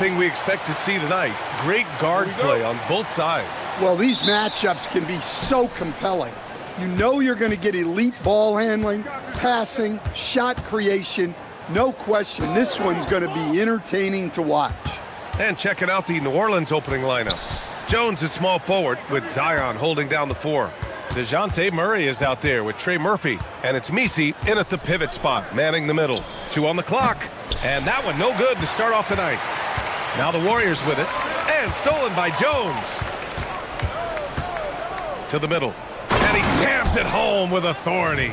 everything we expect to see tonight. Great guard play on both sides. Well, these matchups can be so compelling. You know you're going to get elite ball handling, passing, shot creation. No question, this one's going to be entertaining to watch. And checking out the New Orleans opening lineup. Jones at small forward with Zion holding down the 4. DeJounte Murray is out there with Trey Murphy. And it's Messi in at the pivot spot, manning the middle. 2 on the clock. And that one no good to start off the night. Now the Warriors with it. And stolen by Jones. To the middle. And he jams it home with authority.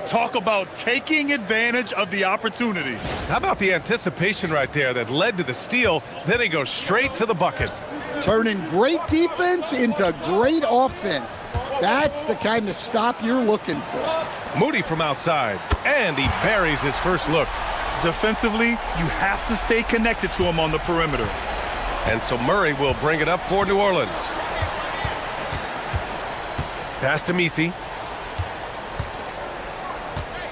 Talk about taking advantage of the opportunity. How about the anticipation right there that led to the steal? Then he goes straight to the bucket. Turning great defense into great offense. That's the kind of stop you're looking for. Moody from outside, and he buries his first look. Defensively, you have to stay connected to him on the perimeter. And so Murray will bring it up for New Orleans. Pass to Messi.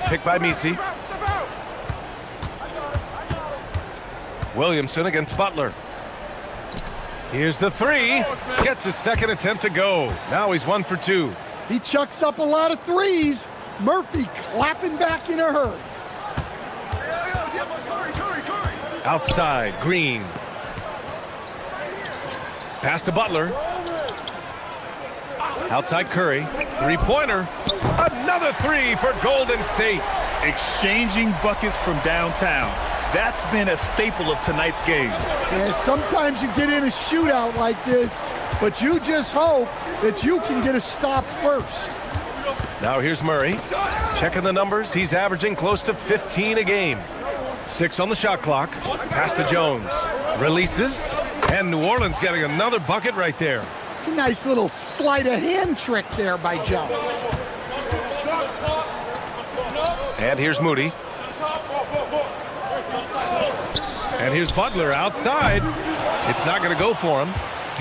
Picked by Messi. Williamson against Butler. Here's the 3. Gets his second attempt to go. Now he's 1 for 2. He chucks up a lot of threes. Murphy clapping back in a hurry. Outside, Green. Pass to Butler. Outside Curry. Three-pointer. Another 3 for Golden State. Exchanging buckets from downtown. That's been a staple of tonight's game. And sometimes you get in a shootout like this, but you just hope that you can get a stop first. Now here's Murray. Checking the numbers. He's averaging close to 15 a game. 6 on the shot clock. Pass to Jones. Releases. And New Orleans getting another bucket right there. It's a nice little sleight of hand trick there by Jones. And here's Moody. And here's Butler outside. It's not going to go for him.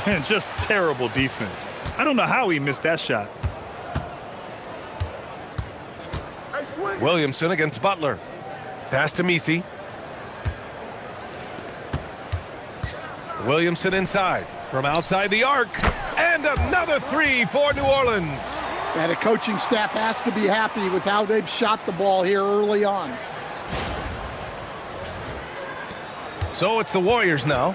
And just terrible defense. I don't know how he missed that shot. Williamson against Butler. Pass to Messi. Williamson inside. From outside the arc. And another 3 for New Orleans. And the coaching staff has to be happy with how they've shot the ball here early on. So it's the Warriors now.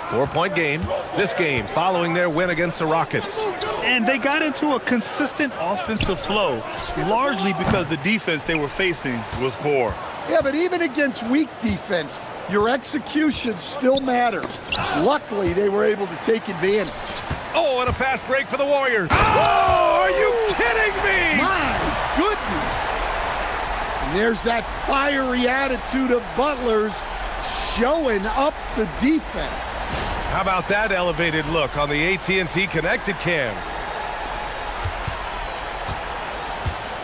4-point game. This game following their win against the Rockets. And they got into a consistent offensive flow, largely because the defense they were facing was poor. Yeah, but even against weak defense, your execution still matters. Luckily, they were able to take advantage. Oh, and a fast break for the Warriors. Oh, are you kidding me? My goodness. And there's that fiery attitude of Butler's showing up the defense. How about that elevated look on the AT&T Connected Cam?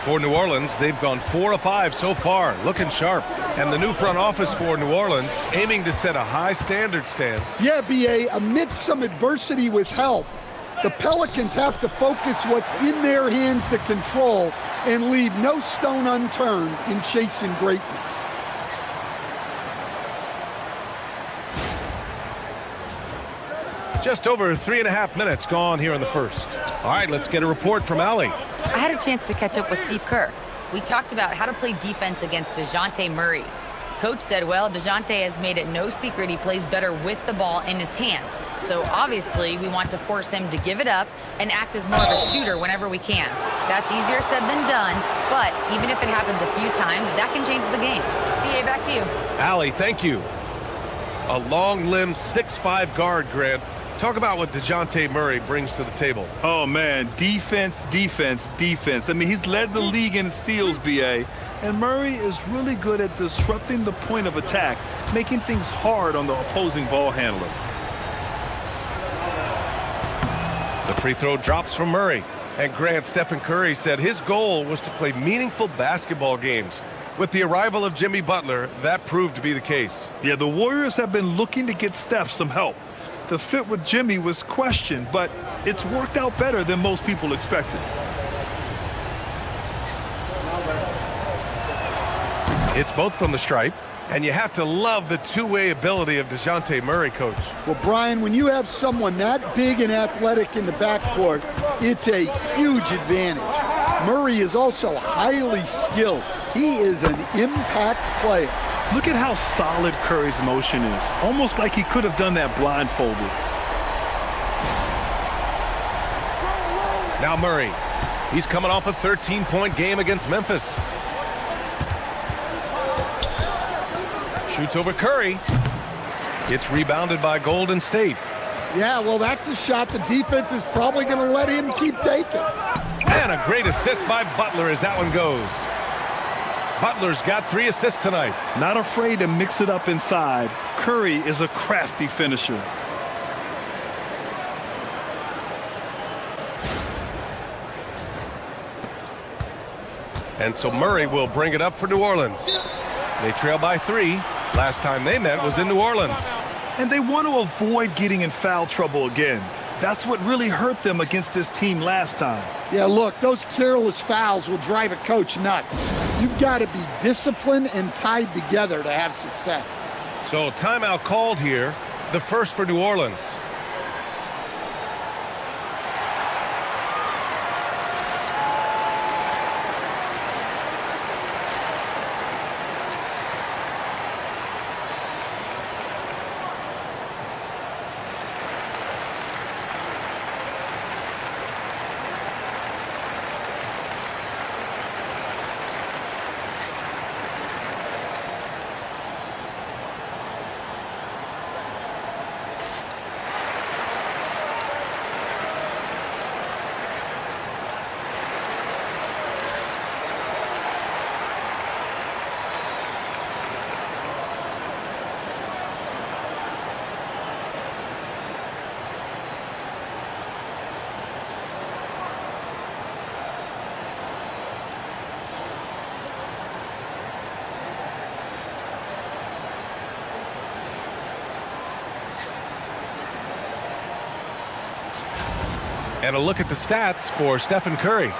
For New Orleans, they've gone 4 of 5 so far, looking sharp. And the new front office for New Orleans aiming to set a high standard, Stan. Yeah, B.A., amidst some adversity with help, the Pelicans have to focus what's in their hands to control and leave no stone unturned in chasing greatness. Just over 3.5 minutes gone here in the first. All right, let's get a report from Allie. I had a chance to catch up with Steve Kerr. We talked about how to play defense against DeJounte Murray. Coach said, well, DeJounte has made it no secret he plays better with the ball in his hands. So obviously we want to force him to give it up and act as more of a shooter whenever we can. That's easier said than done, but even if it happens a few times, that can change the game. BA, back to you. Allie, thank you. A long-limbed 6'5" guard, Grant. Talk about what DeJounte Murray brings to the table. Oh, man, defense, defense, defense. I mean, he's led the league in steals, B.A., and Murray is really good at disrupting the point of attack, making things hard on the opposing ball handler. The free throw drops from Murray. And Grant, Stephen Curry said his goal was to play meaningful basketball games. With the arrival of Jimmy Butler, that proved to be the case. Yeah, the Warriors have been looking to get Steph some help. The fit with Jimmy was questioned, but it's worked out better than most people expected. It's both from the stripe. And you have to love the two-way ability of DeJounte Murray, Coach. Well, Brian, when you have someone that big and athletic in the backcourt, it's a huge advantage. Murray is also highly skilled. He is an impact player. Look at how solid Curry's motion is. Almost like he could have done that blindfolded. Now Murray. He's coming off a 13-point game against Memphis. Shoots over Curry. It's rebounded by Golden State. Yeah, well, that's a shot the defense is probably going to let him keep taking. And a great assist by Butler as that one goes. Butler's got 3 assists tonight. Not afraid to mix it up inside. Curry is a crafty finisher. And so Murray will bring it up for New Orleans. They trail by 3. Last time they met was in New Orleans. And they want to avoid getting in foul trouble again. That's what really hurt them against this team last time. Yeah, look, those careless fouls will drive a coach nuts. You've got to be disciplined and tied together to have success. So timeout called here, the first for New Orleans. And a look at the stats for Stephen Curry.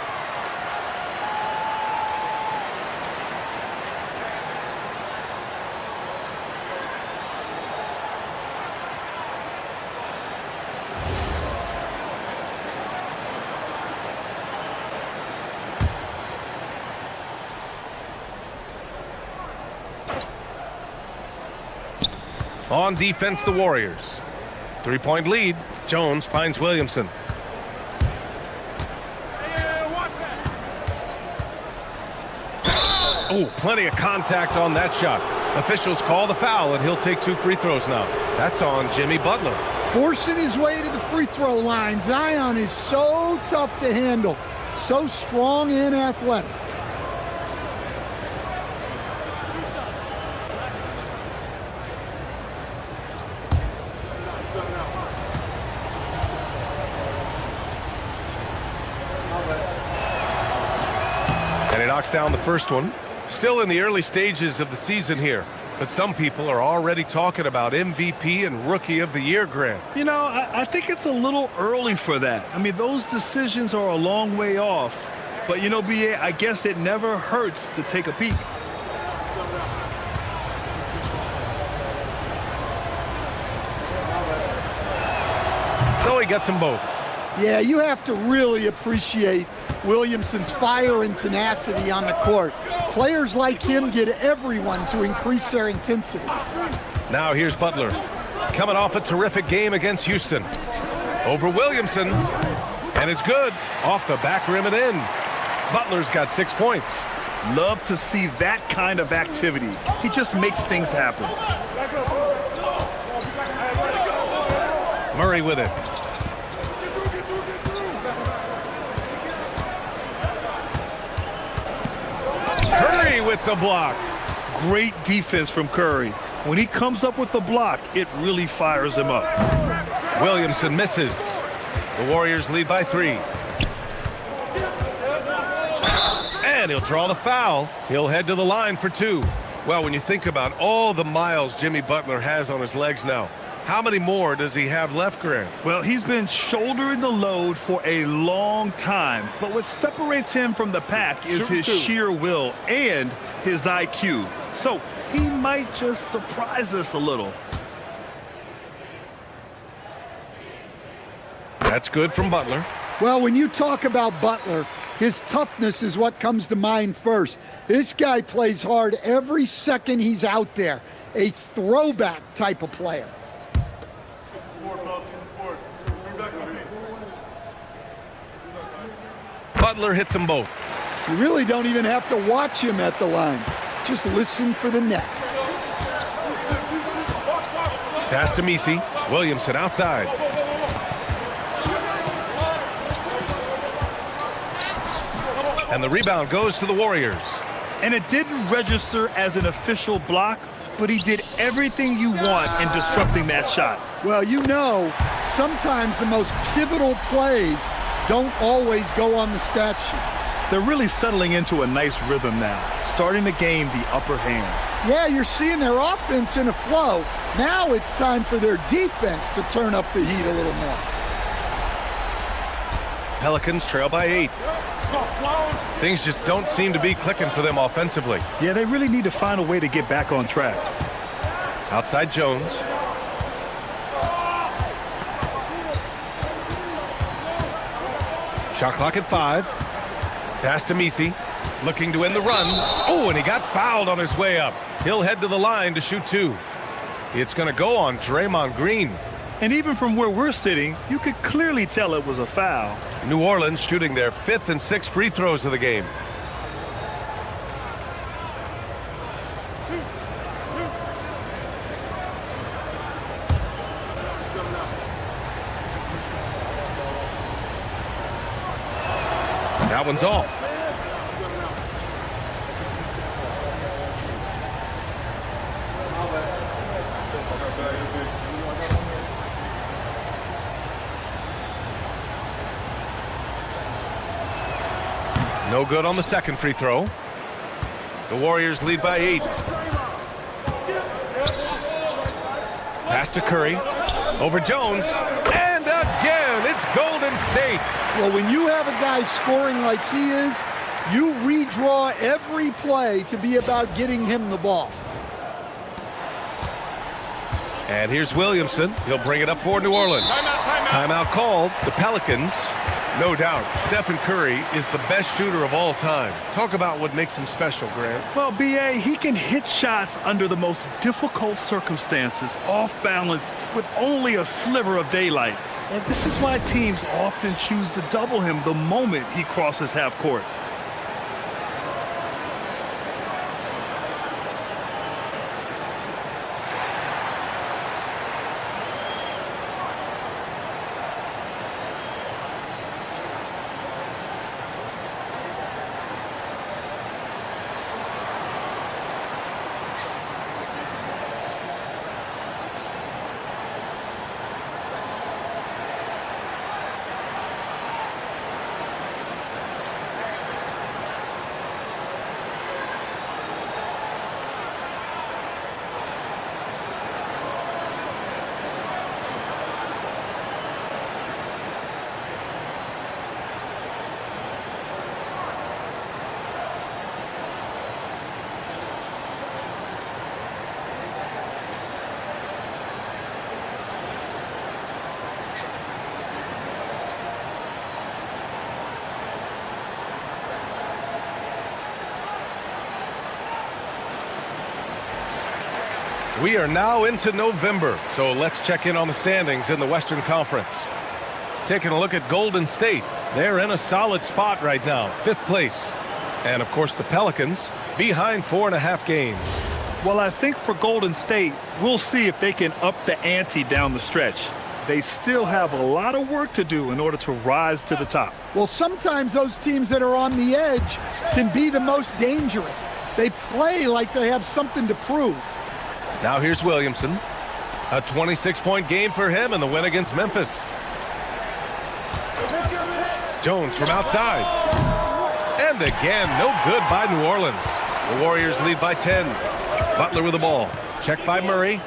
On defense, the Warriors. 3-point lead. Jones finds Williamson. Oh, plenty of contact on that shot. Officials call the foul, and he'll take 2 free throws now. That's on Jimmy Butler. Forcing his way to the free throw line. Zion is so tough to handle, so strong and athletic. And he knocks down the first one. Still in the early stages of the season here, but some people are already talking about MVP and Rookie of the Year, Grant. You know, I think it's a little early for that. I mean, those decisions are a long way off. But, you know, B.A., I guess it never hurts to take a peek. So he gets them both. Yeah, you have to really appreciate Williamson's fire and tenacity on the court. Players like him get everyone to increase their intensity. Now here's Butler, coming off a terrific game against Houston. Over Williamson, and it's good. Off the back rim and in. Butler's got 6 points. Love to see that kind of activity. He just makes things happen. Murray with it. Curry with the block. Great defense from Curry. When he comes up with the block, it really fires him up. Williamson misses. The Warriors lead by 3. And he'll draw the foul. He'll head to the line for 2. Well, when you think about all the miles Jimmy Butler has on his legs now, how many more does he have left, Grant? Well, he's been shouldering the load for a long time. But what separates him from the pack is his sheer will and his IQ. So he might just surprise us a little. That's good from Butler. Well, when you talk about Butler, his toughness is what comes to mind first. This guy plays hard every second he's out there. A throwback type of player. Butler hits them both. You really don't even have to watch him at the line. Just listen for the net. Pass to Misi. Williamson outside. And the rebound goes to the Warriors. And it didn't register as an official block, but he did everything you want in disrupting that shot. Well, you know, sometimes the most pivotal plays don't always go on the stat sheet. They're really settling into a nice rhythm now, starting to gain the upper hand. Yeah, you're seeing their offense in a flow. Now it's time for their defense to turn up the heat a little more. Pelicans trail by 8. Things just don't seem to be clicking for them offensively. Yeah, they really need to find a way to get back on track. Outside Jones. Shot clock at 5. Pass to Misi. Looking to end the run. Oh, and he got fouled on his way up. He'll head to the line to shoot 2. It's going to go on Draymond Green. And even from where we're sitting, you could clearly tell it was a foul. New Orleans shooting their 5th and 6th free throws of the game. That one's off. No good on the second free throw. The Warriors lead by 8. Pass to Curry. Over Jones. And again, it's Golden State. Well, when you have a guy scoring like he is, you redraw every play to be about getting him the ball. And here's Williamson. He'll bring it up for New Orleans. Timeout called. The Pelicans. No doubt, Stephen Curry is the best shooter of all time. Talk about what makes him special, Grant. Well, B.A., he can hit shots under the most difficult circumstances, off balance, with only a sliver of daylight. And this is why teams often choose to double him the moment he crosses half court. We are now into November, so let's check in on the standings in the Western Conference. Taking a look at Golden State. They're in a solid spot right now, 5th place. And, of course, the Pelicans behind 4.5 games. Well, I think for Golden State, we'll see if they can up the ante down the stretch. They still have a lot of work to do in order to rise to the top. Well, sometimes those teams that are on the edge can be the most dangerous. They play like they have something to prove. Now here's Williamson. A 26-point game for him in the win against Memphis. Jones from outside. And again, no good by New Orleans. The Warriors lead by 10. Butler with the ball. Checked by Murray.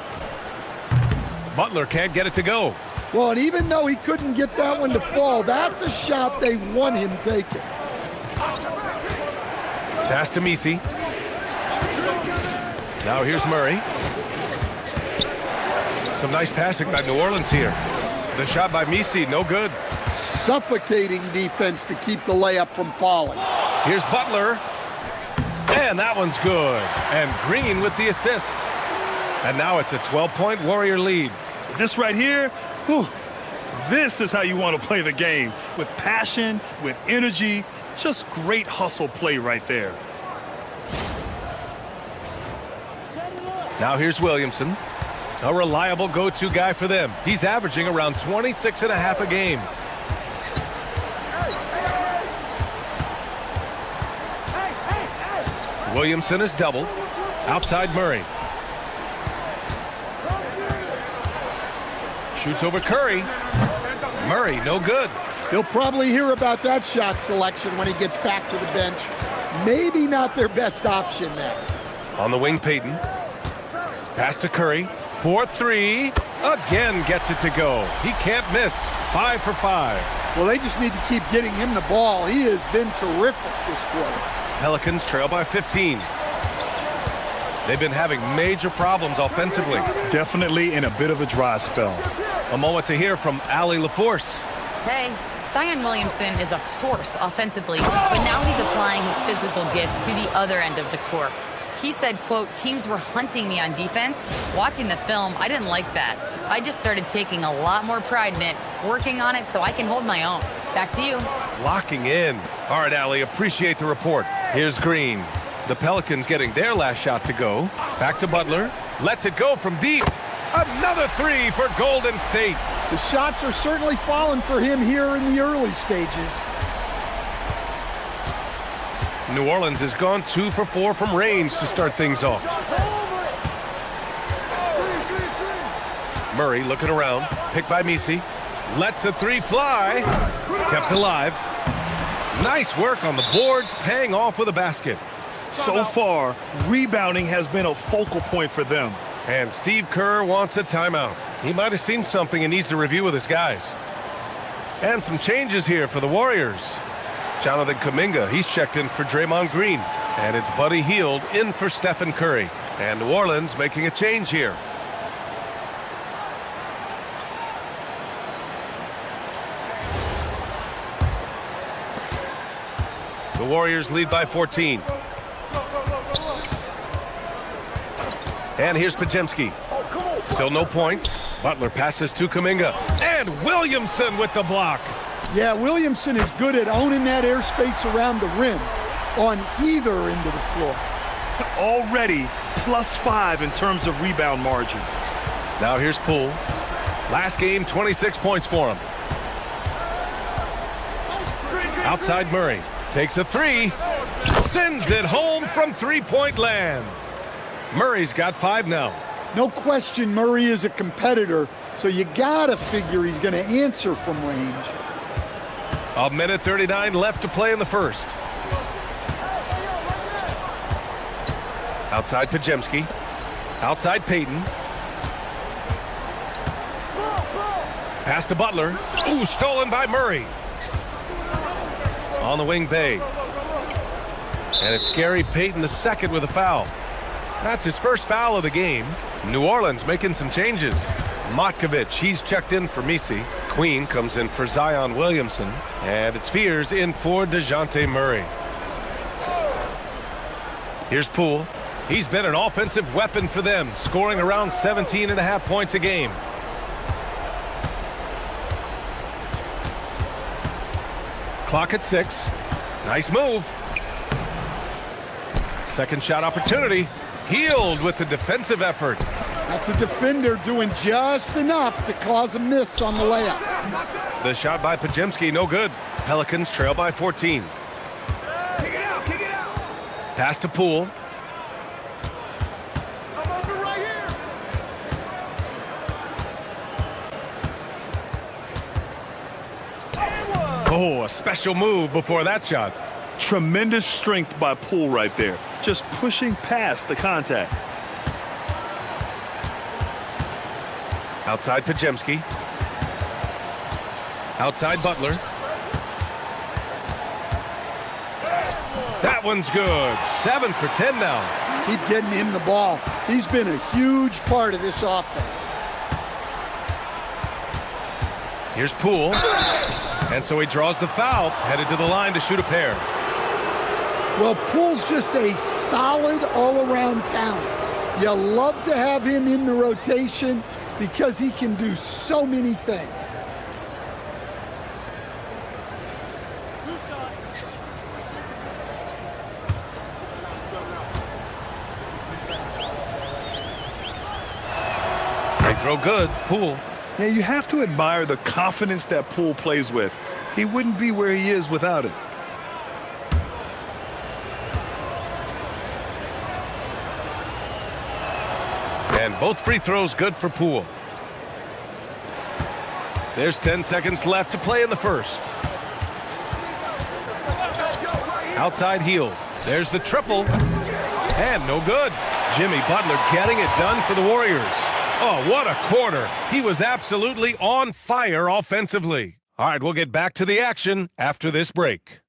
Butler can't get it to go. Well, and even though he couldn't get that one to fall, that's a shot they want him taking. Pass to Misi. Now here's Murray. Some nice passing by New Orleans here. The shot by Misi, no good. Suffocating defense to keep the layup from falling. Here's Butler. And that one's good. And Green with the assist. And now it's a 12-point Warrior lead. This right here, whew, this is how you want to play the game. With passion, with energy, just great hustle play right there. Now here's Williamson. A reliable go-to guy for them. He's averaging around 26.5 a game. Williamson is doubled. Outside Murray. Shoots over Curry. Murray, no good. He'll probably hear about that shot selection when he gets back to the bench. Maybe not their best option there. On the wing, Payton. Pass to Curry. 4-3. Again gets it to go. He can't miss. 5 for 5. Well, they just need to keep getting him the ball. He has been terrific this quarter. Pelicans trail by 15. They've been having major problems offensively. Definitely in a bit of a dry spell. A moment to hear from Allie LaForce. Hey, Zion Williamson is a force offensively, but now he's applying his physical gifts to the other end of the court. He said, quote, teams were hunting me on defense. Watching the film, I didn't like that. I just started taking a lot more pride in it, working on it so I can hold my own. Back to you. Locking in. All right, Allie, appreciate the report. Here's Green. The Pelicans getting their last shot to go. Back to Butler. Lets it go from deep. Another 3 for Golden State. The shots are certainly falling for him here in the early stages. New Orleans has gone 2 for 4 from range to start things off. Murray looking around. Picked by Misi. Lets the 3 fly. Kept alive. Nice work on the boards, paying off with a basket. So far, rebounding has been a focal point for them. And Steve Kerr wants a timeout. He might have seen something and needs to review with his guys. And some changes here for the Warriors. Jonathan Kuminga, he's checked in for Draymond Green. And it's Buddy Hield in for Stephen Curry. And New Orleans making a change here. The Warriors lead by 14. And here's Podziemski. Still no points. Butler passes to Kuminga. And Williamson with the block. Yeah, Williamson is good at owning that airspace around the rim on either end of the floor. Already +5 in terms of rebound margin. Now here's Poole. Last game, 26 points for him. Outside Murray. Takes a 3. Sends it home from three-point land. Murray's got 5 now. No question Murray is a competitor, so you gotta figure he's gonna answer from range. 1:39 left to play in the first. Outside Podziemski. Outside Payton. Pass to Butler. Ooh, stolen by Murray. On the wing, Bay. And it's Gary Payton II with a foul. That's his first foul of the game. New Orleans making some changes. Matkovic, he's checked in for Misi. Queen comes in for Zion Williamson. And it's Fears in for DeJounte Murray. Here's Poole. He's been an offensive weapon for them, scoring around 17.5 points a game. Clock at 6. Nice move. Second shot opportunity. Hield with the defensive effort. That's a defender doing just enough to cause a miss on the layup. The shot by Podziemski, no good. Pelicans trail by 14. Kick it out, kick it out. Pass to Poole. I'm open right here. Oh, a special move before that shot. Tremendous strength by Poole right there. Just pushing past the contact. Outside Podziemski. Outside Butler. That one's good. 7 for 10 now. Keep getting him the ball. He's been a huge part of this offense. Here's Poole. And so he draws the foul, headed to the line to shoot a pair. Well, Poole's just a solid all-around talent. You love to have him in the rotation because he can do so many things. They throw good. Poole. Yeah, you have to admire the confidence that Poole plays with. He wouldn't be where he is without it. And both free throws good for Poole. There's 10 seconds left to play in the first. Outside heel. There's the triple. And no good. Jimmy Butler getting it done for the Warriors. Oh, what a quarter. He was absolutely on fire offensively. All right, we'll get back to the action after this break.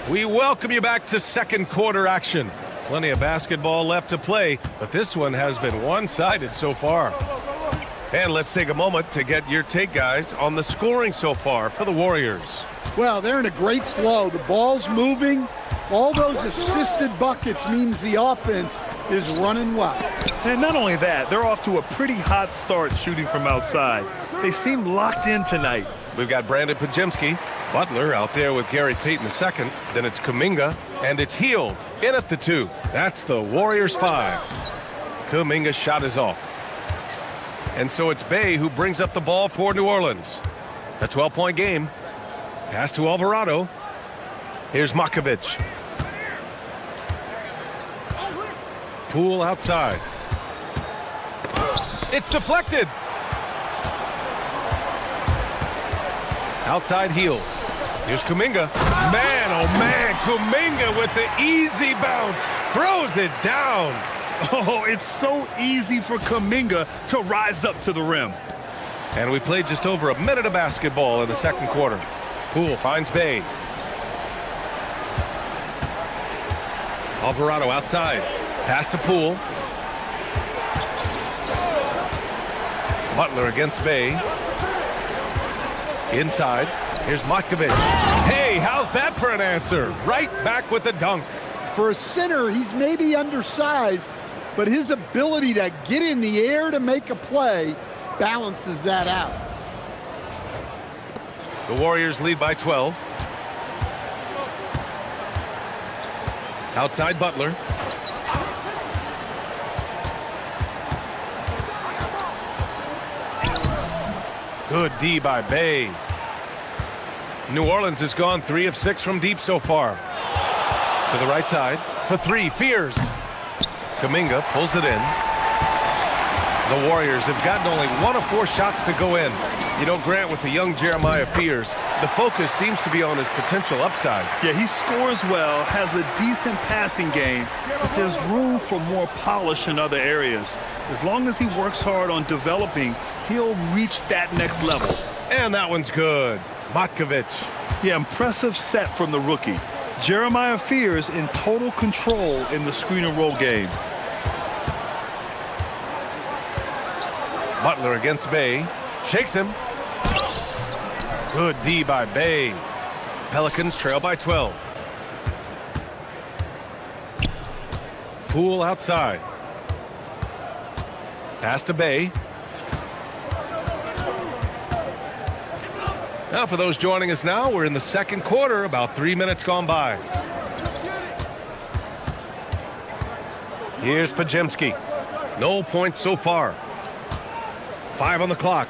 We welcome you back to second quarter action. Plenty of basketball left to play, but this one has been one-sided so far. And let's take a moment to get your take, guys, on the scoring so far for the Warriors. Well, they're in a great flow. The ball's moving. All those assisted buckets means the offense is running well. And not only that, they're off to a pretty hot start shooting from outside. They seem locked in tonight. We've got Brandon Pajemski. Butler out there with Gary Payton II. Then it's Kuminga, and it's Hield in at the 2. That's the Warriors 5. Kuminga's shot is off. And so it's Bey who brings up the ball for New Orleans. A 12-point game. Pass to Alvarado. Here's Makovic. Poole outside. It's deflected. Outside heel. Here's Kuminga. Man, oh man, Kuminga with the easy bounce. Throws it down. Oh, it's so easy for Kuminga to rise up to the rim. And we played just over a minute of basketball in the second quarter. Poole finds Bey. Alvarado outside. Pass to Poole. Butler against Bey. Inside. Here's Matkovic. Hey, how's that for an answer? Right back with the dunk. For a center, he's maybe undersized, but his ability to get in the air to make a play balances that out. The Warriors lead by 12. Outside Butler. Good D by Bey. New Orleans has gone 3 of 6 from deep so far. To the right side for 3. Fears. Kuminga pulls it in. The Warriors have gotten only 1 of 4 shots to go in. You know, Grant, with the young Jeremiah Fears, the focus seems to be on his potential upside. Yeah, he scores well, has a decent passing game, but there's room for more polish in other areas. As long as he works hard on developing, he'll reach that next level. And that one's good. Matkovic. Yeah, impressive set from the rookie. Jeremiah Fears in total control in the screen and roll game. Butler against Bey. Shakes him. Good D by Bey. Pelicans trail by 12. Poole outside. Pass to Bey. Now, for those joining us now, we're in the second quarter, about 3 minutes gone by. Here's Pajemski. No points so far. 5 on the clock.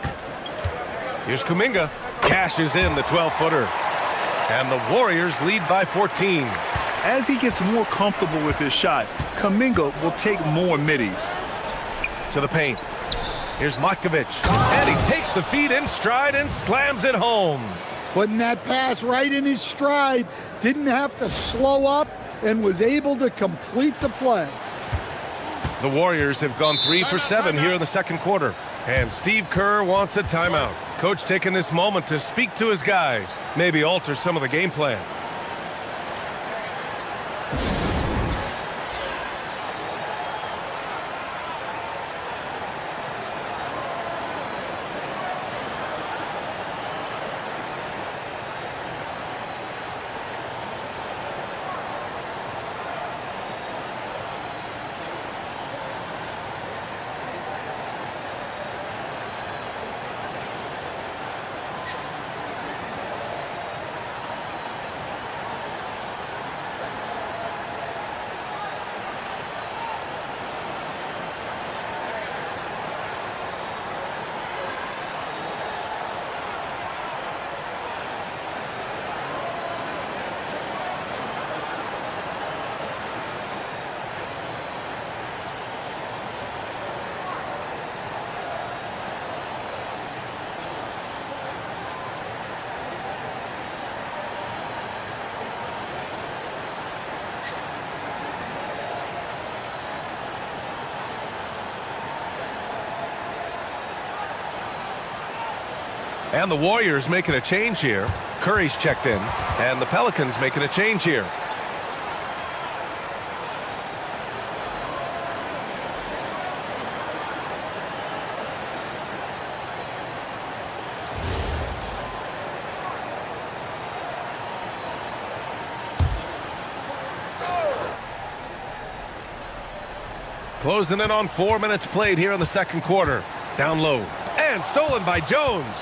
Here's Kuminga. Cashes in the 12-footer. And the Warriors lead by 14. As he gets more comfortable with his shot, Kuminga will take more middies. To the paint. Here's Matkovic. And he takes the feet in stride and slams it home. Putting that pass right in his stride. Didn't have to slow up and was able to complete the play. The Warriors have gone 3 for 7 here in the second quarter. And Steve Kerr wants a timeout. Coach taking this moment to speak to his guys. Maybe alter some of the game plan. And the Warriors making a change here. Curry's checked in. And the Pelicans making a change here. Closing in on 4 minutes played here in the second quarter. Down low. And stolen by Jones.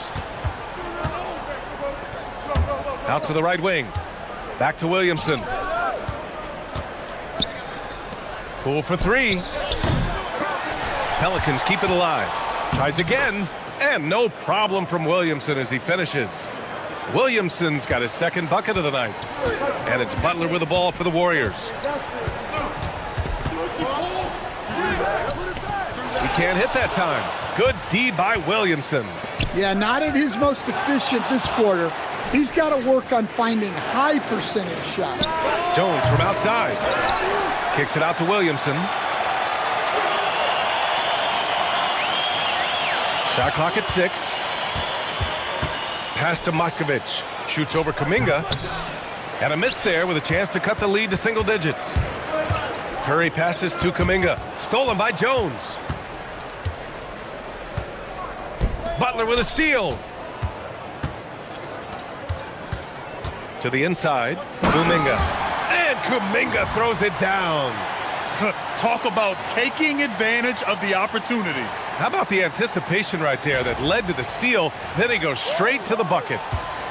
Out to the right wing. Back to Williamson. Pull for three. Pelicans keep it alive. Tries again. And no problem from Williamson as he finishes. Williamson's got his second bucket of the night. And it's Butler with the ball for the Warriors. He can't hit that time. Good D by Williamson. Yeah, not at his most efficient this quarter. He's got to work on finding high percentage shots. Jones from outside. Kicks it out to Williamson. Shot clock at 6. Pass to Markovic. Shoots over Kuminga. And a miss there with a chance to cut the lead to single digits. Curry passes to Kuminga. Stolen by Jones. Butler with a steal. To the inside. Kuminga. And Kuminga throws it down. Talk about taking advantage of the opportunity. How about the anticipation right there that led to the steal? Then he goes straight to the bucket.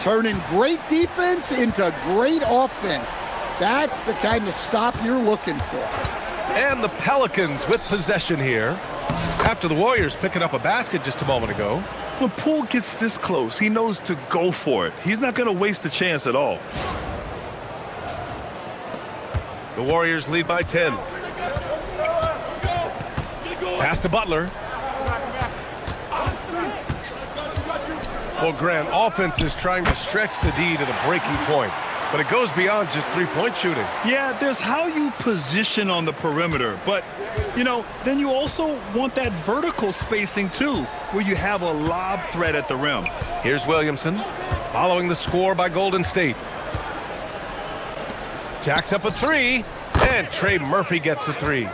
Turning great defense into great offense. That's the kind of stop you're looking for. And the Pelicans with possession here. After the Warriors picking up a basket just a moment ago. When Poole gets this close, he knows to go for it. He's not going to waste the chance at all. The Warriors lead by 10. Pass to Butler. Well, Grant, offense is trying to stretch the D to the breaking point, but it goes beyond just three-point shooting. Yeah, there's how you position on the perimeter, but, you know, then you also want that vertical spacing, too, where you have a lob threat at the rim. Here's Williamson, following the score by Golden State. Jacks up a three, and Trey Murphy gets a three.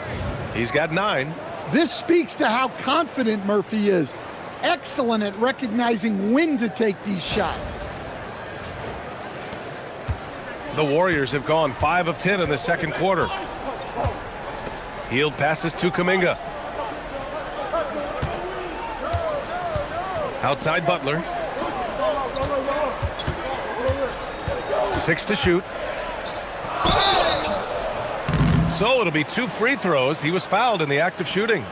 He's got 9. This speaks to how confident Murphy is. Excellent at recognizing when to take these shots. The Warriors have gone 5 of 10 in the second quarter. Hield passes to Kuminga. Outside Butler. 6 to shoot. So it'll be 2 free throws. He was fouled in the act of shooting.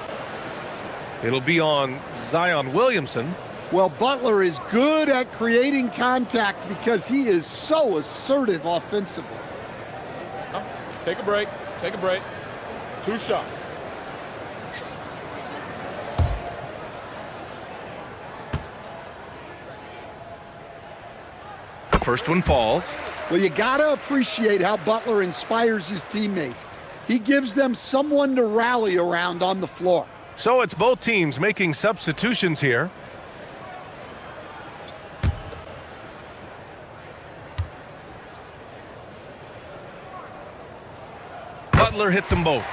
It'll be on Zion Williamson. Well, Butler is good at creating contact because he is so assertive offensively. Take a break. Take a break. 2 shots. First one falls. Well, you got to appreciate how Butler inspires his teammates. He gives them someone to rally around on the floor. So it's both teams making substitutions here. Butler hits them both.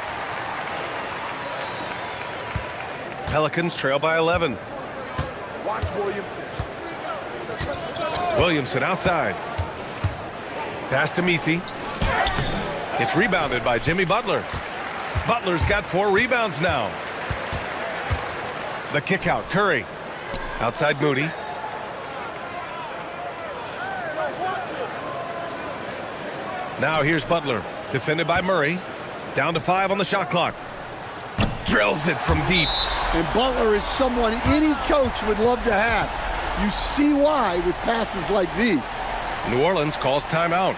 Pelicans trail by 11. Watch Williamson. Williamson outside. Pass to Misi. It's rebounded by Jimmy Butler. Butler's got 4 rebounds now. The kick out, Curry. Outside Moody. Now here's Butler, defended by Murray. Down to 5 on the shot clock. Drills it from deep. And Butler is someone any coach would love to have. You see why with passes like these. New Orleans calls timeout.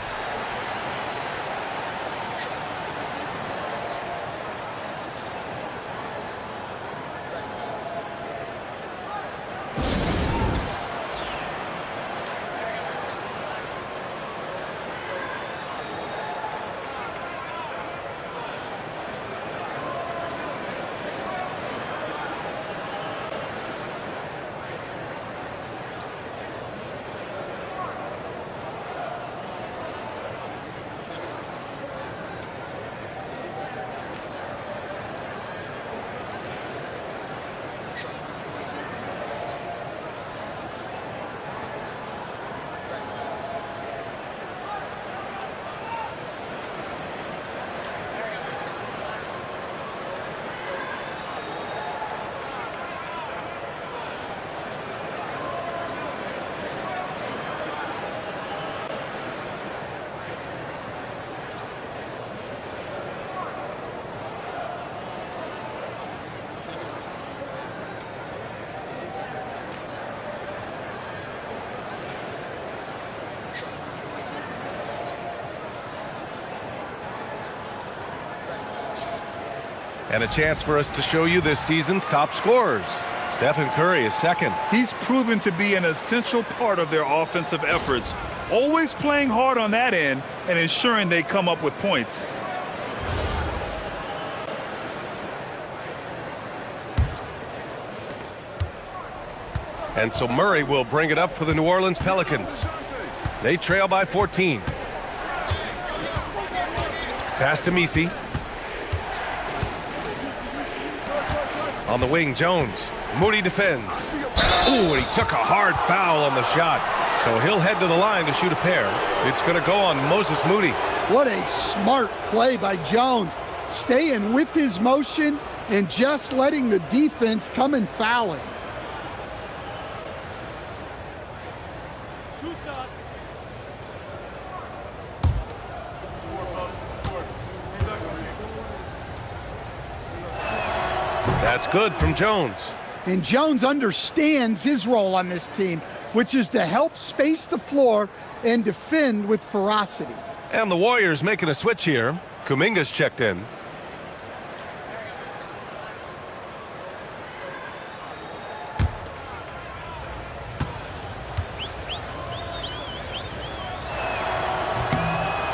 And a chance for us to show you this season's top scorers. Stephen Curry is second. He's proven to be an essential part of their offensive efforts, always playing hard on that end and ensuring they come up with points. And so Murray will bring it up for the New Orleans Pelicans. They trail by 14. Pass to Misi. On the wing, Jones. Moody defends. Ooh, he took a hard foul on the shot. So he'll head to the line to shoot a pair. It's going to go on Moses Moody. What a smart play by Jones. Staying with his motion and just letting the defense come and foul him. That's good from Jones. And Jones understands his role on this team, which is to help space the floor and defend with ferocity. And the Warriors making a switch here. Kuminga's checked in.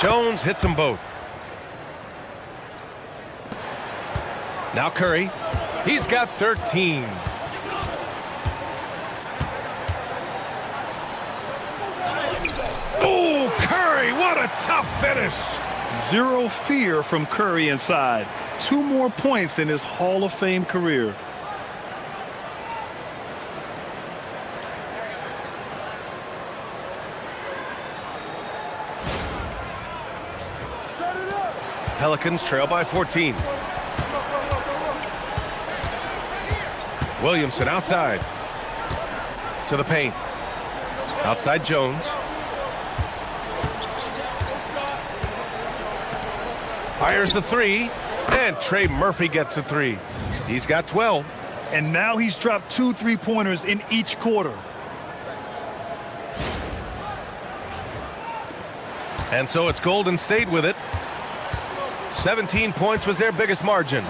Jones hits them both. Now Curry. He's got 13. Oh, Curry, what a tough finish. Zero fear from Curry inside. 2 more points in his Hall of Fame career. Pelicans trail by 14. Williamson outside. To the paint. Outside Jones. Fires the 3. And Trey Murphy gets a 3. He's got 12. And now he's dropped 2 3-pointers in each quarter. And so it's Golden State with it. 17 points was their biggest margin.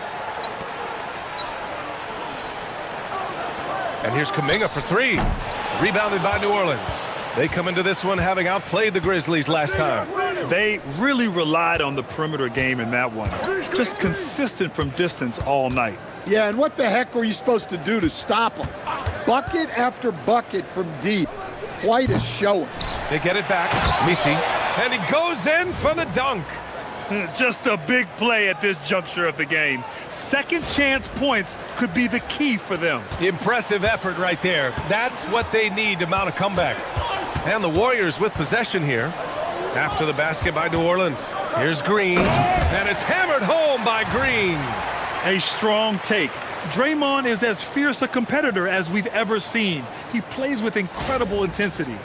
And here's Kuminga for 3. Rebounded by New Orleans. They come into this one having outplayed the Grizzlies last time. They really relied on the perimeter game in that one. Just consistent from distance all night. Yeah, and what the heck were you supposed to do to stop them? Bucket after bucket from deep. Quite a showing. They get it back. Misi. And he goes in for the dunk. Just a big play at this juncture of the game. Second chance points could be the key for them. Impressive effort right there. That's what they need to mount a comeback. And the Warriors with possession here. After the basket by New Orleans. Here's Green. And it's hammered home by Green. A strong take. Draymond is as fierce a competitor as we've ever seen. He plays with incredible intensity.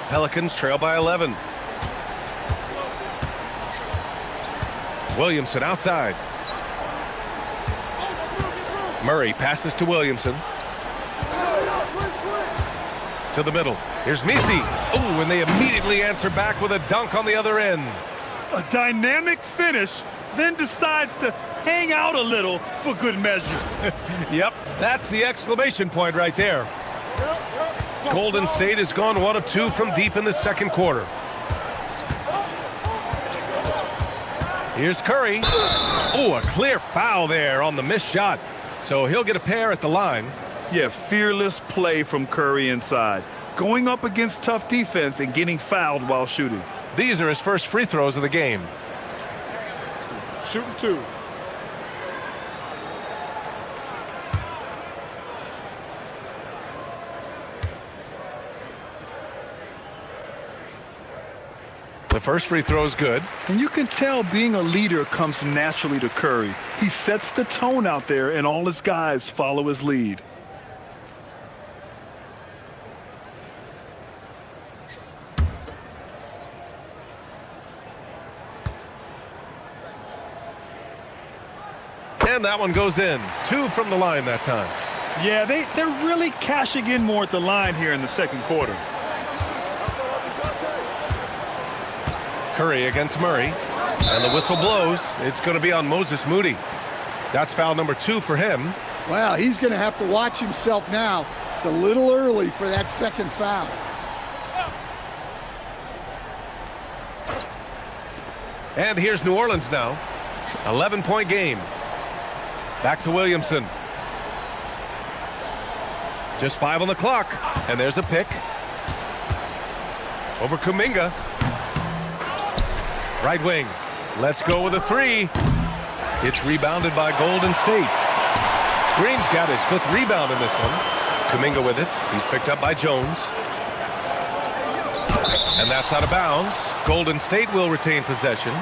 Pelicans trail by 11. Williamson outside. Murray passes to Williamson. To the middle. Here's Misi. Oh, and they immediately answer back with a dunk on the other end. A dynamic finish, then decides to hang out a little for good measure. Yep, that's the exclamation point right there. Golden State has gone 1 of 2 from deep in the second quarter. Here's Curry. Oh, a clear foul there on the missed shot. So he'll get a pair at the line. Yeah, fearless play from Curry inside. Going up against tough defense and getting fouled while shooting. These are his first free throws of the game. Shooting 2. The first free throw is good. And you can tell being a leader comes naturally to Curry. He sets the tone out there and all his guys follow his lead. And that one goes in. 2 from the line that time. Yeah, they're really cashing in more at the line here in the second quarter. Curry against Murray. And the whistle blows. It's going to be on Moses Moody. That's foul number 2 for him. Well, he's going to have to watch himself now. It's a little early for that second foul. And here's New Orleans now. 11-point game. Back to Williamson. Just 5 on the clock. And there's a pick. Over Kuminga. Right wing. Let's go with a 3. It's rebounded by Golden State. Green's got his 5th rebound in this one. Kuminga with it. He's picked up by Jones. And that's out of bounds. Golden State will retain possession.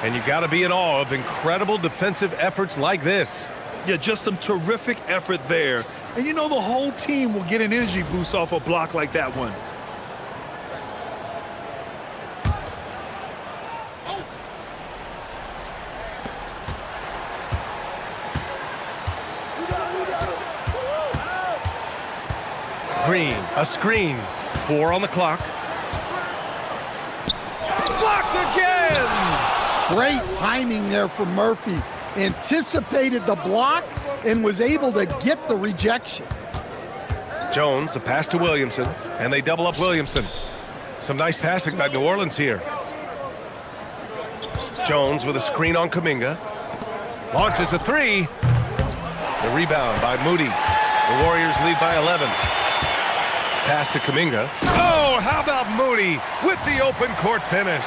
And you got to be in awe of incredible defensive efforts like this. Yeah, just some terrific effort there. And you know the whole team will get an energy boost off a block like that one. Green, a screen. 4 on the clock. Blocked again! Great timing there from Murphy. Anticipated the block and was able to get the rejection. Jones, the pass to Williamson, and they double up Williamson. Some nice passing by New Orleans here. Jones with a screen on Kuminga. Launches a 3. The rebound by Moody. The Warriors lead by 11. Pass to Kuminga. Oh, how about Moody with the open court finish?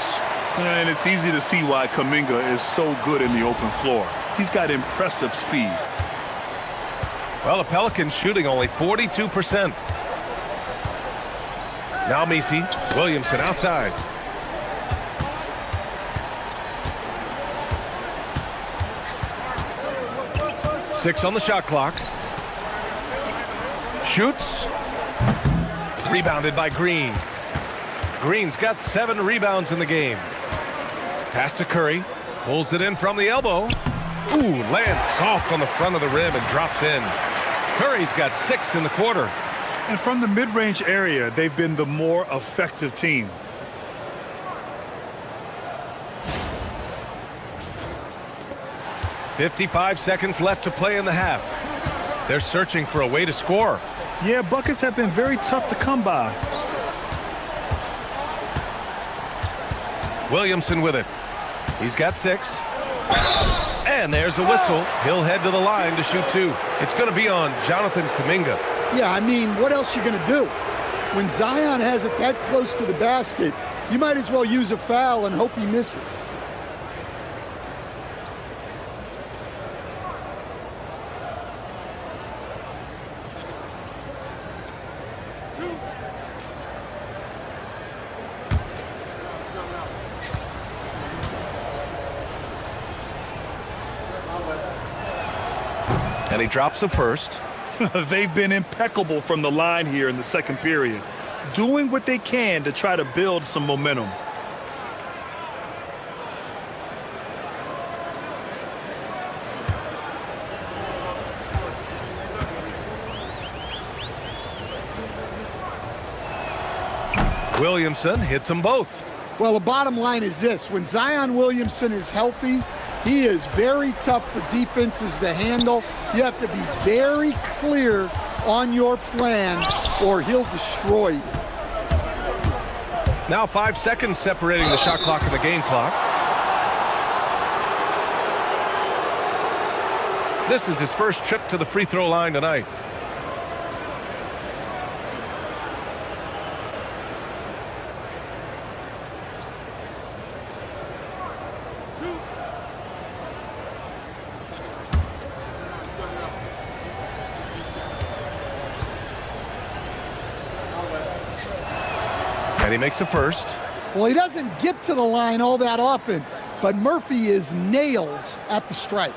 And it's easy to see why Kuminga is so good in the open floor. He's got impressive speed. Well, the Pelicans shooting only 42%. Now Misi, Williamson outside. Six on the shot clock. Shoots. Rebounded by Green. Green's got 7 rebounds in the game. Pass to Curry. Pulls it in from the elbow. Ooh, lands soft on the front of the rim and drops in. Curry's got 6 in the quarter. And from the mid-range area, they've been the more effective team. .55 seconds left to play in the half. They're searching for a way to score. Yeah, buckets have been very tough to come by. Williamson with it. He's got 6. And there's a whistle. He'll head to the line to shoot 2. It's going to be on Jonathan Kuminga. Yeah, I mean, what else you going to do? When Zion has it that close to the basket, you might as well use a foul and hope he misses. And he drops the first. They've been impeccable from the line here in the second period, doing what they can to try to build some momentum. Williamson hits them both. Well, the bottom line is this. When Zion Williamson is healthy, he is very tough for defenses to handle. You have to be very clear on your plan or he'll destroy you. Now 5 seconds separating the shot clock and the game clock. This is his first trip to the free throw line tonight. And he makes the first. Well, he doesn't get to the line all that often, but Murphy is nails at the stripe.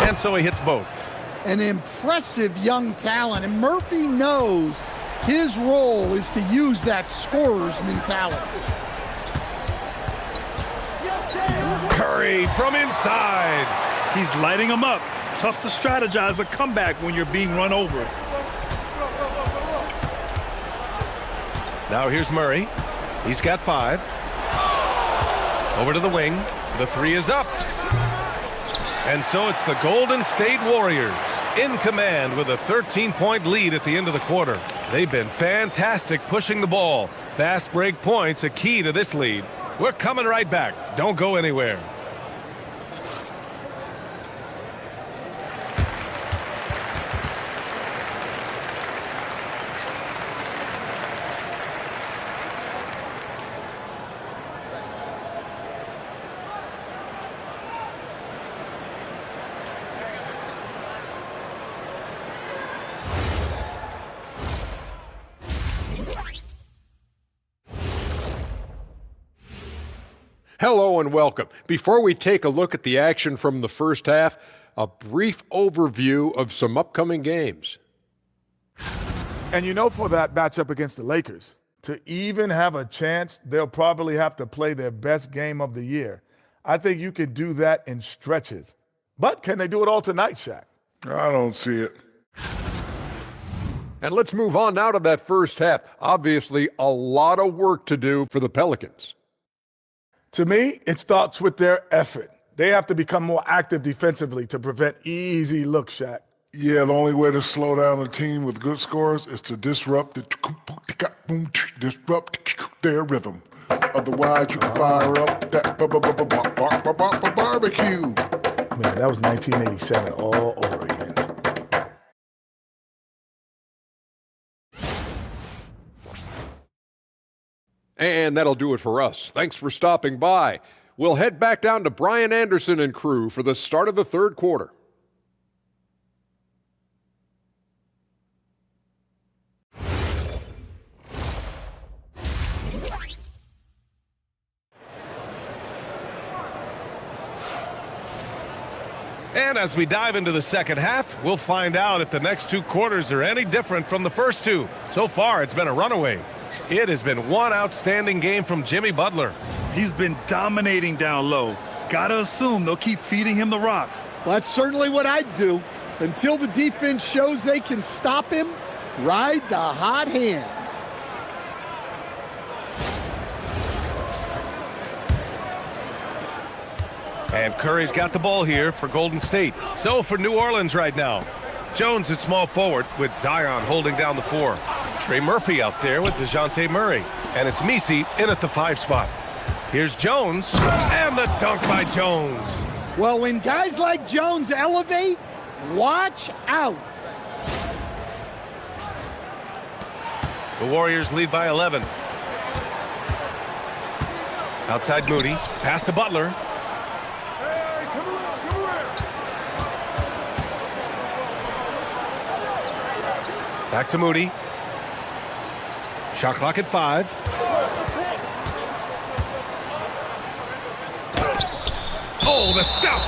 And so he hits both. An impressive young talent, and Murphy knows his role is to use that scorer's mentality. Curry from inside. He's lighting them up. Tough to strategize a comeback when you're being run over. Now here's Murray. He's got 5. Over to the wing. The 3 is up. And so it's the Golden State Warriors in command with a 13-point lead at the end of the quarter. They've been fantastic pushing the ball. Fast break points a key to this lead. We're coming right back. Don't go anywhere. Hello and welcome. Before we take a look at the action from the first half, a brief overview of some upcoming games. And you know, for that matchup against the Lakers, to even have a chance, they'll probably have to play their best game of the year. I think you can do that in stretches. But can they do it all tonight, Shaq? I don't see it. And let's move on now to that first half. Obviously, a lot of work to do for the Pelicans. To me, it starts with their effort. They have to become more active defensively to prevent easy looks, Shaq. Yeah, the only way to slow down a team with good scores is to disrupt their rhythm. Otherwise, you can fire up that barbecue. Man, that was 1987 all over again. And that'll do it for us. Thanks for stopping by. We'll head back down to Brian Anderson and crew for the start of the third quarter. And as we dive into the second half, we'll find out if the next 2 quarters are any different from the first 2. So far, it's been a runaway. It has been one outstanding game from Jimmy Butler. He's been dominating down low. Gotta assume they'll keep feeding him the rock. Well, that's certainly what I'd do. Until the defense shows they can stop him, ride the hot hand. And Curry's got the ball here for Golden State. So for New Orleans right now, Jones at small forward with Zion holding down the 4. Trey Murphy out there with DeJounte Murray. And it's Misi in at the 5 spot. Here's Jones, and the dunk by Jones. Well, when guys like Jones elevate, watch out. The Warriors lead by 11. Outside Moody, pass to Butler. Back to Moody. Shot clock at 5. Oh, the stuff!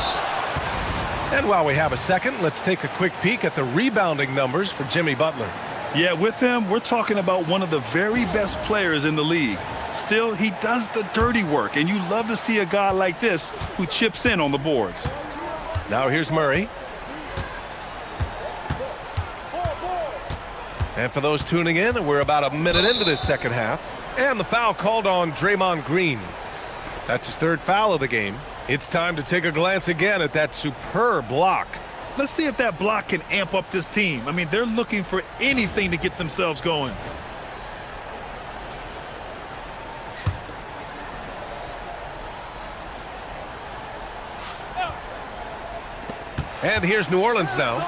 And while we have a second, let's take a quick peek at the rebounding numbers for Jimmy Butler. Yeah, with him, we're talking about one of the very best players in the league. Still, he does the dirty work, and you love to see a guy like this who chips in on the boards. Now here's Murray. And for those tuning in, we're about a minute into this second half. And the foul called on Draymond Green. That's his 3rd foul of the game. It's time to take a glance again at that superb block. Let's see if that block can amp up this team. I mean, they're looking for anything to get themselves going. And here's New Orleans now.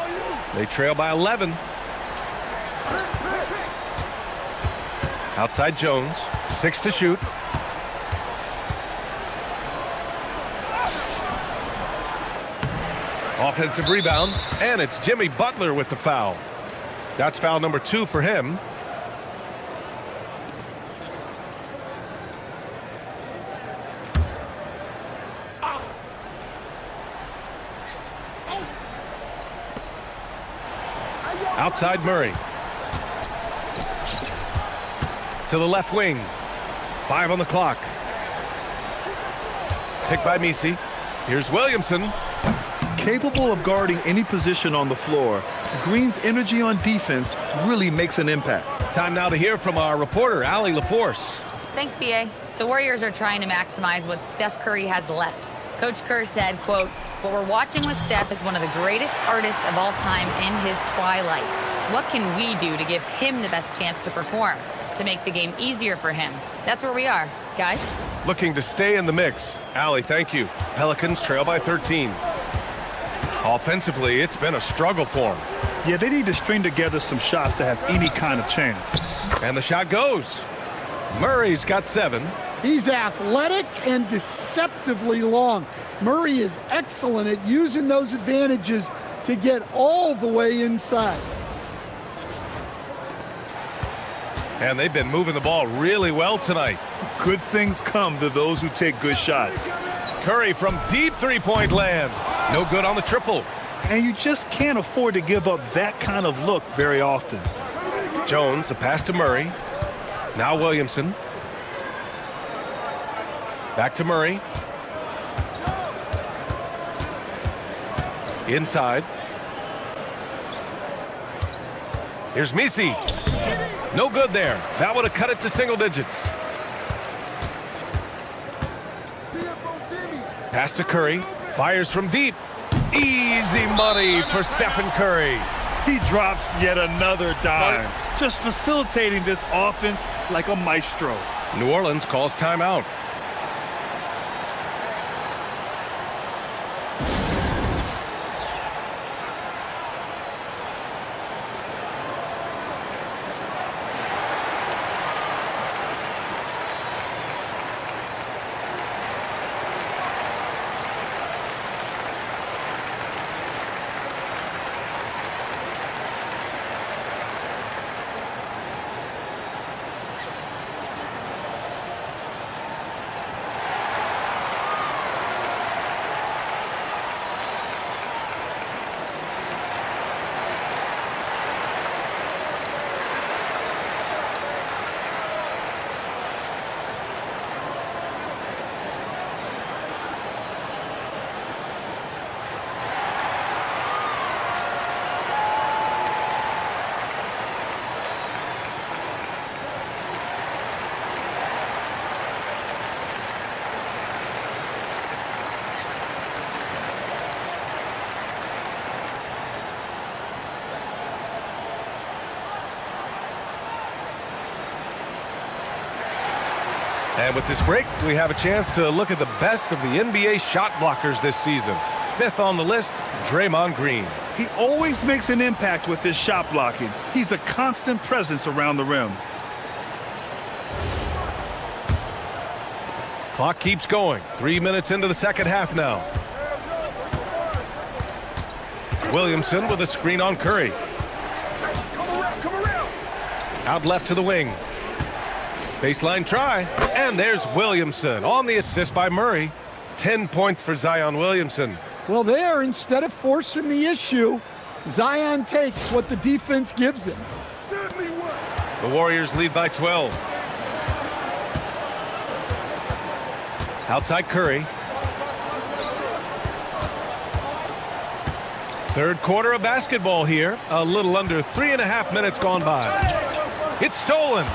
They trail by 11. Outside Jones, 6 to shoot. Offensive rebound, and it's Jimmy Butler with the foul. That's foul number 2 for him. Outside Murray. To the left wing. 5 on the clock. Picked by Misi. Here's Williamson. Capable of guarding any position on the floor, Green's energy on defense really makes an impact. Time now to hear from our reporter, Allie LaForce. Thanks, BA. The Warriors are trying to maximize what Steph Curry has left. Coach Kerr said, quote, "What we're watching with Steph is one of the greatest artists of all time in his twilight. What can we do to give him the best chance to perform, to make the game easier for him?" That's where we are, guys. Looking to stay in the mix. Allie, thank you. Pelicans trail by 13. Offensively, it's been a struggle for them. Yeah, they need to string together some shots to have any kind of chance. And the shot goes. Murray's got 7. He's athletic and deceptively long. Murray is excellent at using those advantages to get all the way inside. And they've been moving the ball really well tonight. Good things come to those who take good shots. Curry from deep three-point land. No good on the triple. And you just can't afford to give up that kind of look very often. Jones, the pass to Murray. Now Williamson. Back to Murray. Inside. Here's Misi. No good there. That would have cut it to single digits. Pass to Curry. Fires from deep. Easy money for Stephen Curry. He drops yet another dime, just facilitating this offense like a maestro. New Orleans calls timeout. And with this break, we have a chance to look at the best of the NBA shot blockers this season. 5th on the list, Draymond Green. He always makes an impact with his shot blocking. He's a constant presence around the rim. Clock keeps going. 3 minutes into the second half now. Williamson with a screen on Curry. Out left to the wing. Baseline try, and there's Williamson on the assist by Murray. 10 points for Zion Williamson. Well, there, instead of forcing the issue, Zion takes what the defense gives him. The Warriors lead by 12. Outside Curry. Third quarter of basketball here. A little under 3.5 minutes gone by. It's stolen.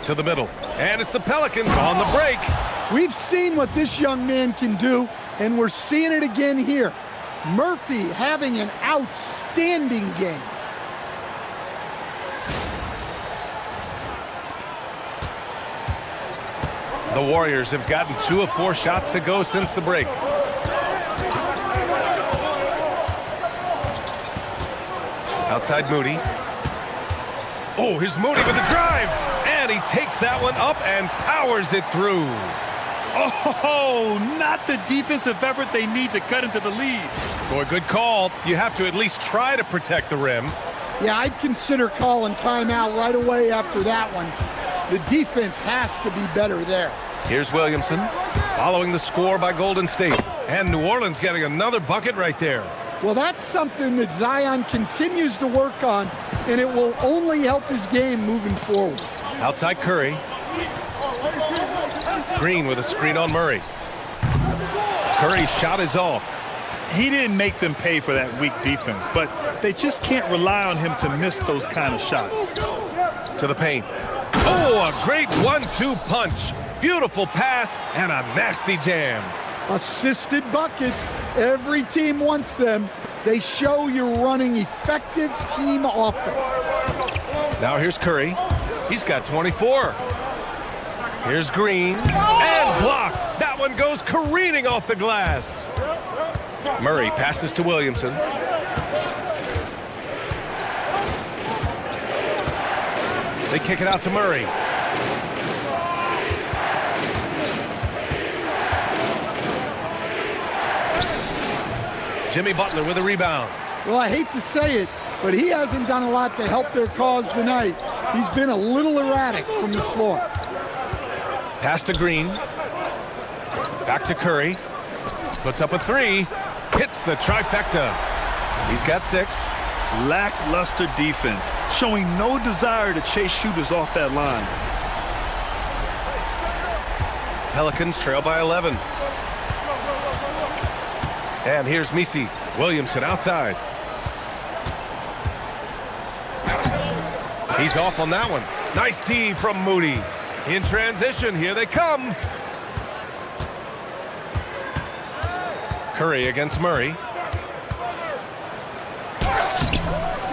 To the middle. And it's the Pelicans on the break. We've seen what this young man can do, and we're seeing it again here. Murphy having an outstanding game. The Warriors have gotten 2 of 4 shots to go since the break. Outside Moody. Oh, here's Moody with the drive. And he takes that one up and powers it through. Oh, not the defensive effort they need to cut into the lead. Boy, good call. You have to at least try to protect the rim. Yeah, I'd consider calling timeout right away after that one. The defense has to be better there. Here's Williamson following the score by Golden State. And New Orleans getting another bucket right there. Well, that's something that Zion continues to work on, and it will only help his game moving forward. Outside Curry. Green with a screen on Murray. Curry's shot is off. He didn't make them pay for that weak defense, but they just can't rely on him to miss those kind of shots. To the paint. Oh, a great 1-2 punch. Beautiful pass and a nasty jam. Assisted buckets. Every team wants them. They show you're running effective team offense. Now here's Curry. He's got 24. Here's Green. And blocked. That one goes careening off the glass. Murray passes to Williamson. They kick it out to Murray. Jimmy Butler with a rebound. Well, I hate to say it, but he hasn't done a lot to help their cause tonight. He's been a little erratic from the floor. Pass to Green. Back to Curry. Puts up a 3. Hits the trifecta. He's got 6. Lackluster defense, showing no desire to chase shooters off that line. Pelicans trail by 11. And here's Misi. Williamson outside. He's off on that one. Nice D from Moody. In transition, here they come. Curry against Murray.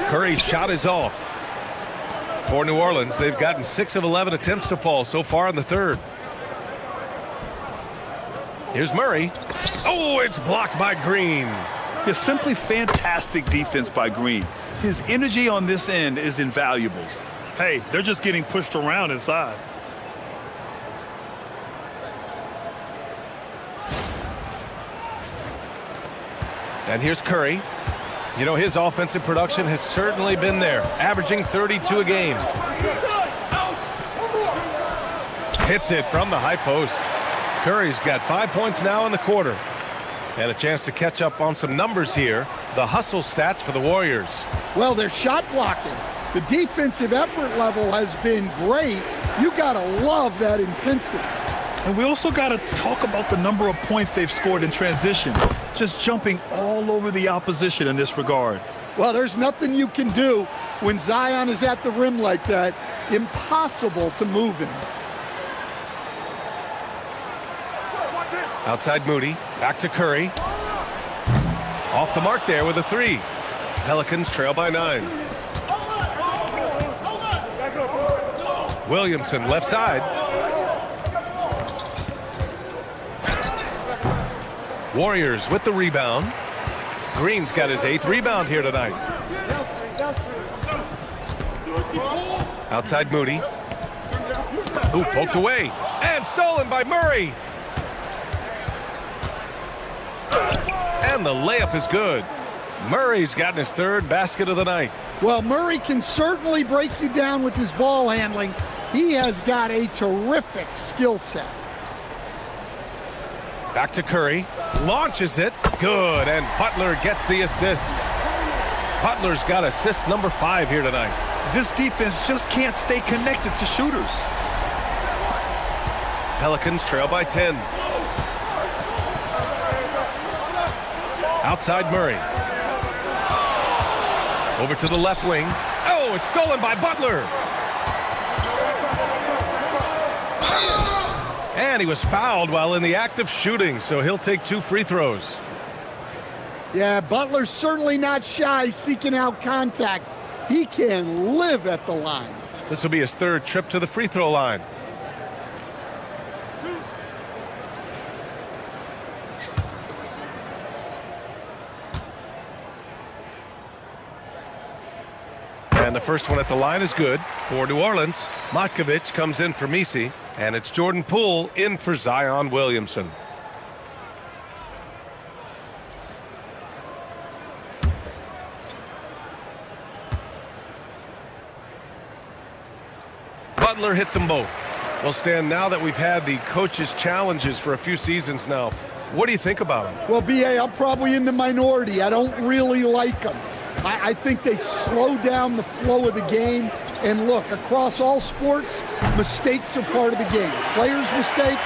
Curry's shot is off. For New Orleans, they've gotten 6 of 11 attempts to fall so far in the third. Here's Murray. Oh, it's blocked by Green. It's simply fantastic defense by Green. His energy on this end is invaluable. Hey, they're just getting pushed around inside. And here's Curry. You know, his offensive production has certainly been there, averaging 32 a game. Hits it from the high post. Curry's got 5 points now in the quarter. And a chance to catch up on some numbers here. The hustle stats for the Warriors. Well, they're shot blocking. The defensive effort level has been great. You gotta love that intensity. And we also got to talk about the number of points they've scored in transition, just jumping all over the opposition in this regard. Well, there's nothing you can do when Zion is at the rim like that. Impossible to move him. Outside Moody. Back to Curry. Off the mark there with a 3. Pelicans trail by 9. Williamson left side. Warriors with the rebound. Green's got his 8th rebound here tonight. Outside Moody. Ooh, poked away. And stolen by Murray. And the layup is good. Murray's gotten his 3rd basket of the night. Well, Murray can certainly break you down with his ball handling. He has got a terrific skill set. Back to Curry. Launches it. Good. And Butler gets the assist. Butler's got assist number 5 here tonight. This defense just can't stay connected to shooters. Pelicans trail by 10. Outside Murray. Over to the left wing. Oh, it's stolen by Butler. And he was fouled while in the act of shooting, so he'll take 2 free throws. Yeah, Butler's certainly not shy seeking out contact. He can live at the line. This will be his 3rd trip to the free throw line. And the first one at the line is good for New Orleans. Matkovic comes in for Misi, and it's Jordan Poole in for Zion Williamson. Butler hits them both. Well, Stan, now that we've had the coaches' challenges for a few seasons now, what do you think about them? Well, B.A., I'm probably in the minority. I don't really like them. I think they slow down the flow of the game. And look, across all sports, mistakes are part of the game. Players' mistakes,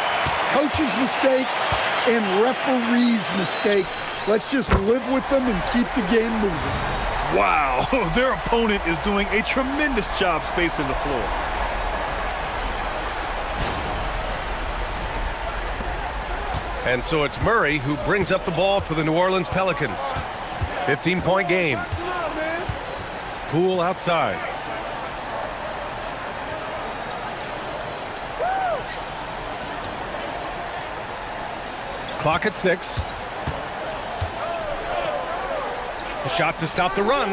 coaches' mistakes, and referees' mistakes. Let's just live with them and keep the game moving. Wow, their opponent is doing a tremendous job spacing the floor. And so it's Murray who brings up the ball for the New Orleans Pelicans. 15-point game. Poole outside. Clock at 6. A shot to stop the run.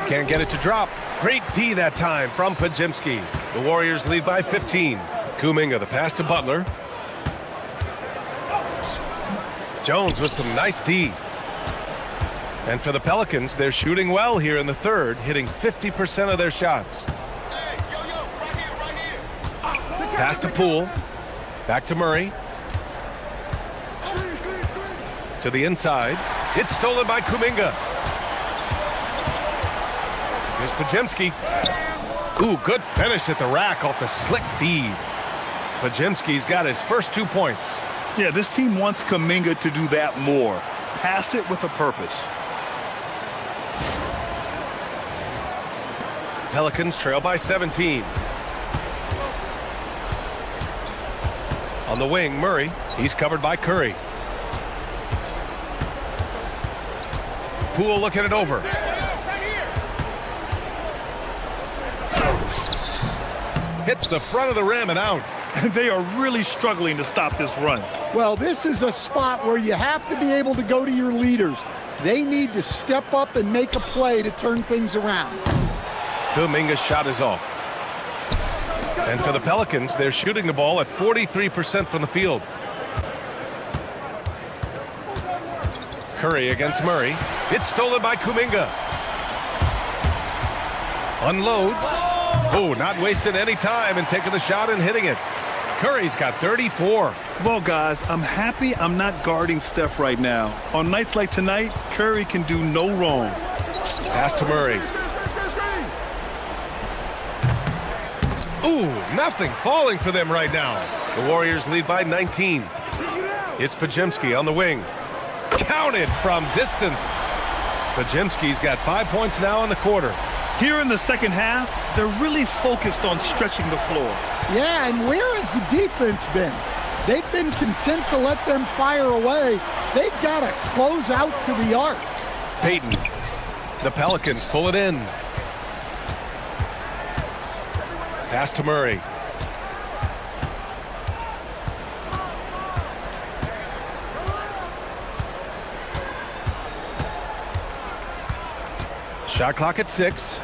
Can't get it to drop. Great D that time from Podziemski. The Warriors lead by 15. Kuminga the pass to Butler. Jones with some nice D. And for the Pelicans, they're shooting well here in the 3rd, hitting 50% of their shots. Pass to Poole. Back to Murray. To the inside. It's stolen by Kuminga. Here's Podziemski. Ooh, good finish at the rack off the slick feed. Podziemski's got his first 2 points. Yeah, this team wants Kuminga to do that more. Pass it with a purpose. Pelicans trail by 17. On the wing, Murray. He's covered by Curry. Poole looking it over. Hits the front of the rim and out. They are really struggling to stop this run. Well, this is a spot where you have to be able to go to your leaders. They need to step up and make a play to turn things around. Kuminga's shot is off. And for the Pelicans, they're shooting the ball at 43% from the field. Curry against Murray. It's stolen by Kuminga. Unloads. Oh, not wasting any time and taking the shot and hitting it. Curry's got 34. Well, guys, I'm happy I'm not guarding Steph right now. On nights like tonight, Curry can do no wrong. Pass to Murray. Ooh, nothing falling for them right now. The Warriors lead by 19. It's Podziemski on the wing. Counted from distance. Podziemski's got 5 points now in the quarter. Here in the second half, they're really focused on stretching the floor. Yeah, and where has the defense been? They've been content to let them fire away. They've got to close out to the arc. Payton. The Pelicans pull it in. Pass to Murray. Shot clock at 6.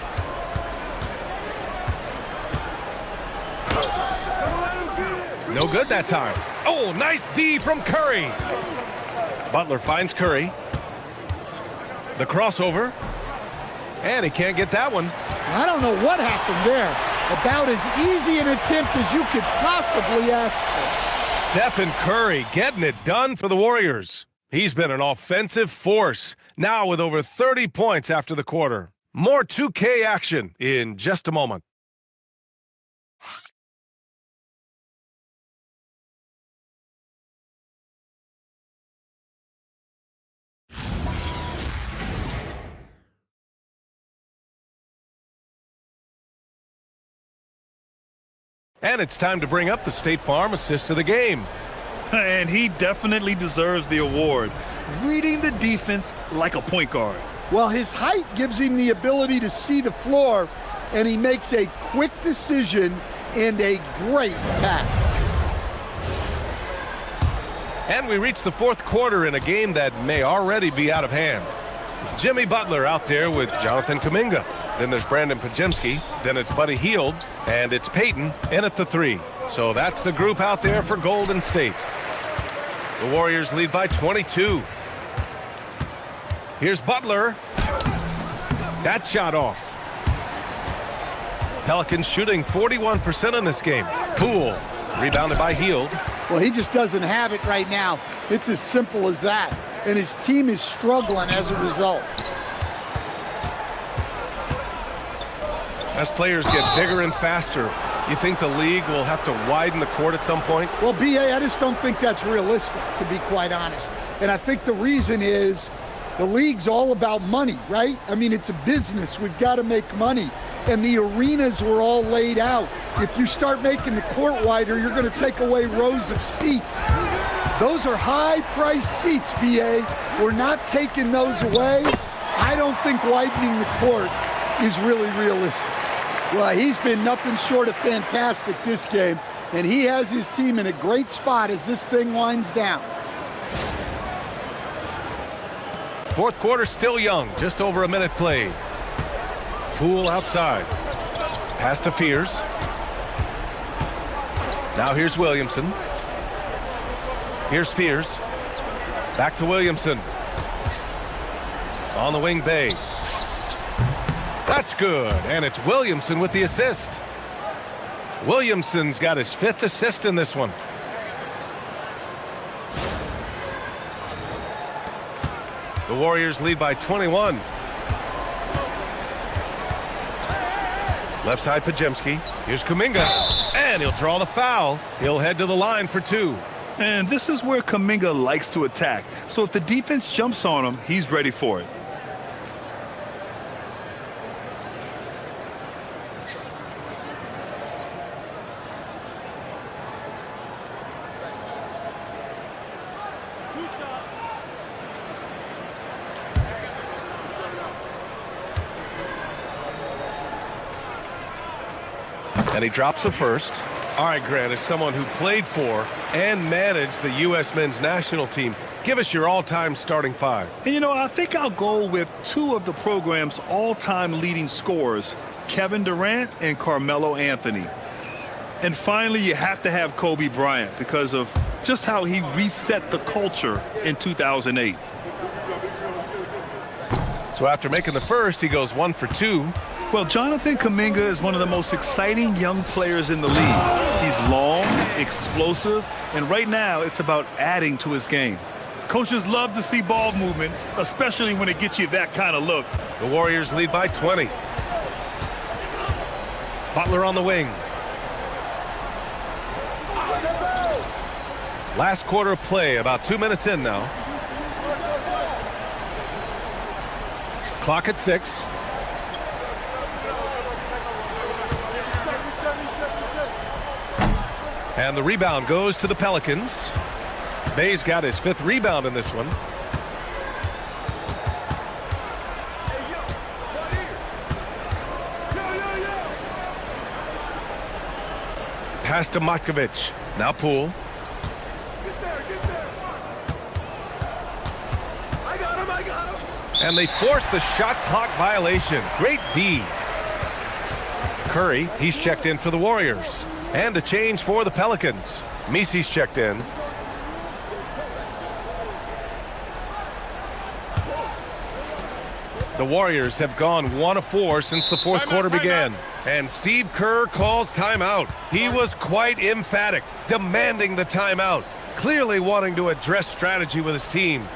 No good that time. Oh, nice D from Curry. Butler finds Curry. The crossover. And he can't get that one. I don't know what happened there. About as easy an attempt as you could possibly ask for. Stephen Curry getting it done for the Warriors. He's been an offensive force, now with over 30 points after the quarter. More 2K action in just a moment. And it's time to bring up the State Farm assist of the game. And he definitely deserves the award. Reading the defense like a point guard. Well, his height gives him the ability to see the floor, and he makes a quick decision and a great pass. And we reach the fourth quarter in a game that may already be out of hand. Jimmy Butler out there with Jonathan Kuminga. Then there's Brandon Pajemski. Then it's Buddy Hield. And it's Peyton in at the 3. So that's the group out there for Golden State. The Warriors lead by 22. Here's Butler. That shot off. Pelicans shooting 41% in this game. Poole rebounded by Hield. Well, he just doesn't have it right now. It's as simple as that. And his team is struggling as a result. As players get bigger and faster, you think the league will have to widen the court at some point? Well, B.A., I just don't think that's realistic, to be quite honest. And I think the reason is the league's all about money, right? I mean, it's a business. We've got to make money. And the arenas were all laid out. If you start making the court wider, you're going to take away rows of seats. Those are high-priced seats, B.A. We're not taking those away. I don't think widening the court is really realistic. Well, he's been nothing short of fantastic this game, and he has his team in a great spot as this thing winds down. Fourth quarter still young, just over a minute played. Poole outside. Pass to Fears. Now here's Williamson. Here's Fears. Back to Williamson. On the wing, Bay. That's good, and it's Williamson with the assist. Williamson's got his 5th assist in this one. The Warriors lead by 21. Left side, Pajemski. Here's Kuminga, and he'll draw the foul. He'll head to the line for 2. And this is where Kuminga likes to attack. So if the defense jumps on him, he's ready for it. And he drops the first. All right, Grant, as someone who played for and managed the U.S. men's national team, give us your all-time starting 5. And, you know, I think I'll go with 2 of the program's all-time leading scorers, Kevin Durant and Carmelo Anthony. And finally, you have to have Kobe Bryant because of just how he reset the culture in 2008. So after making the first, he goes 1 for 2. Well, Jonathan Kuminga is one of the most exciting young players in the league. He's long, explosive, and right now it's about adding to his game. Coaches love to see ball movement, especially when it gets you that kind of look. The Warriors lead by 20. Butler on the wing. Last quarter of play, about 2 minutes in now. Clock at 6. And the rebound goes to the Pelicans. Bay's got his 5th rebound in this one. Pass to Matkovic. Now Poole. And they forced the shot clock violation. Great D. Curry, he's checked in for the Warriors. And a change for the Pelicans. Misi's checked in. The Warriors have gone 1 of 4 since the fourth quarter began. And Steve Kerr calls timeout. He was quite emphatic, demanding the timeout, clearly wanting to address strategy with his team.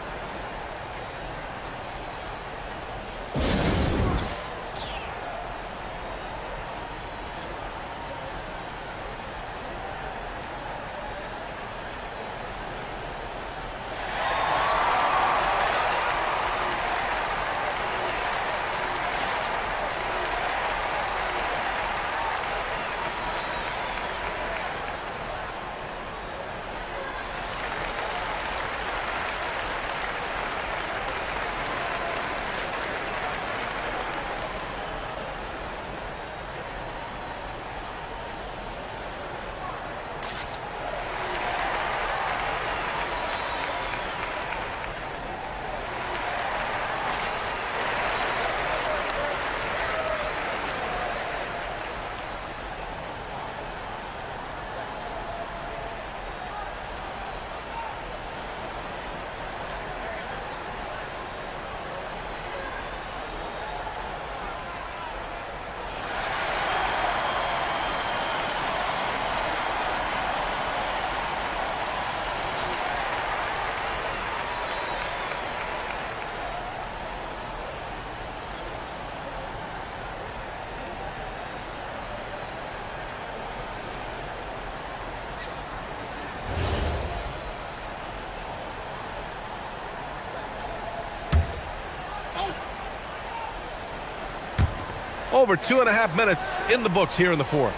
Over 2.5 minutes in the books here in the fourth.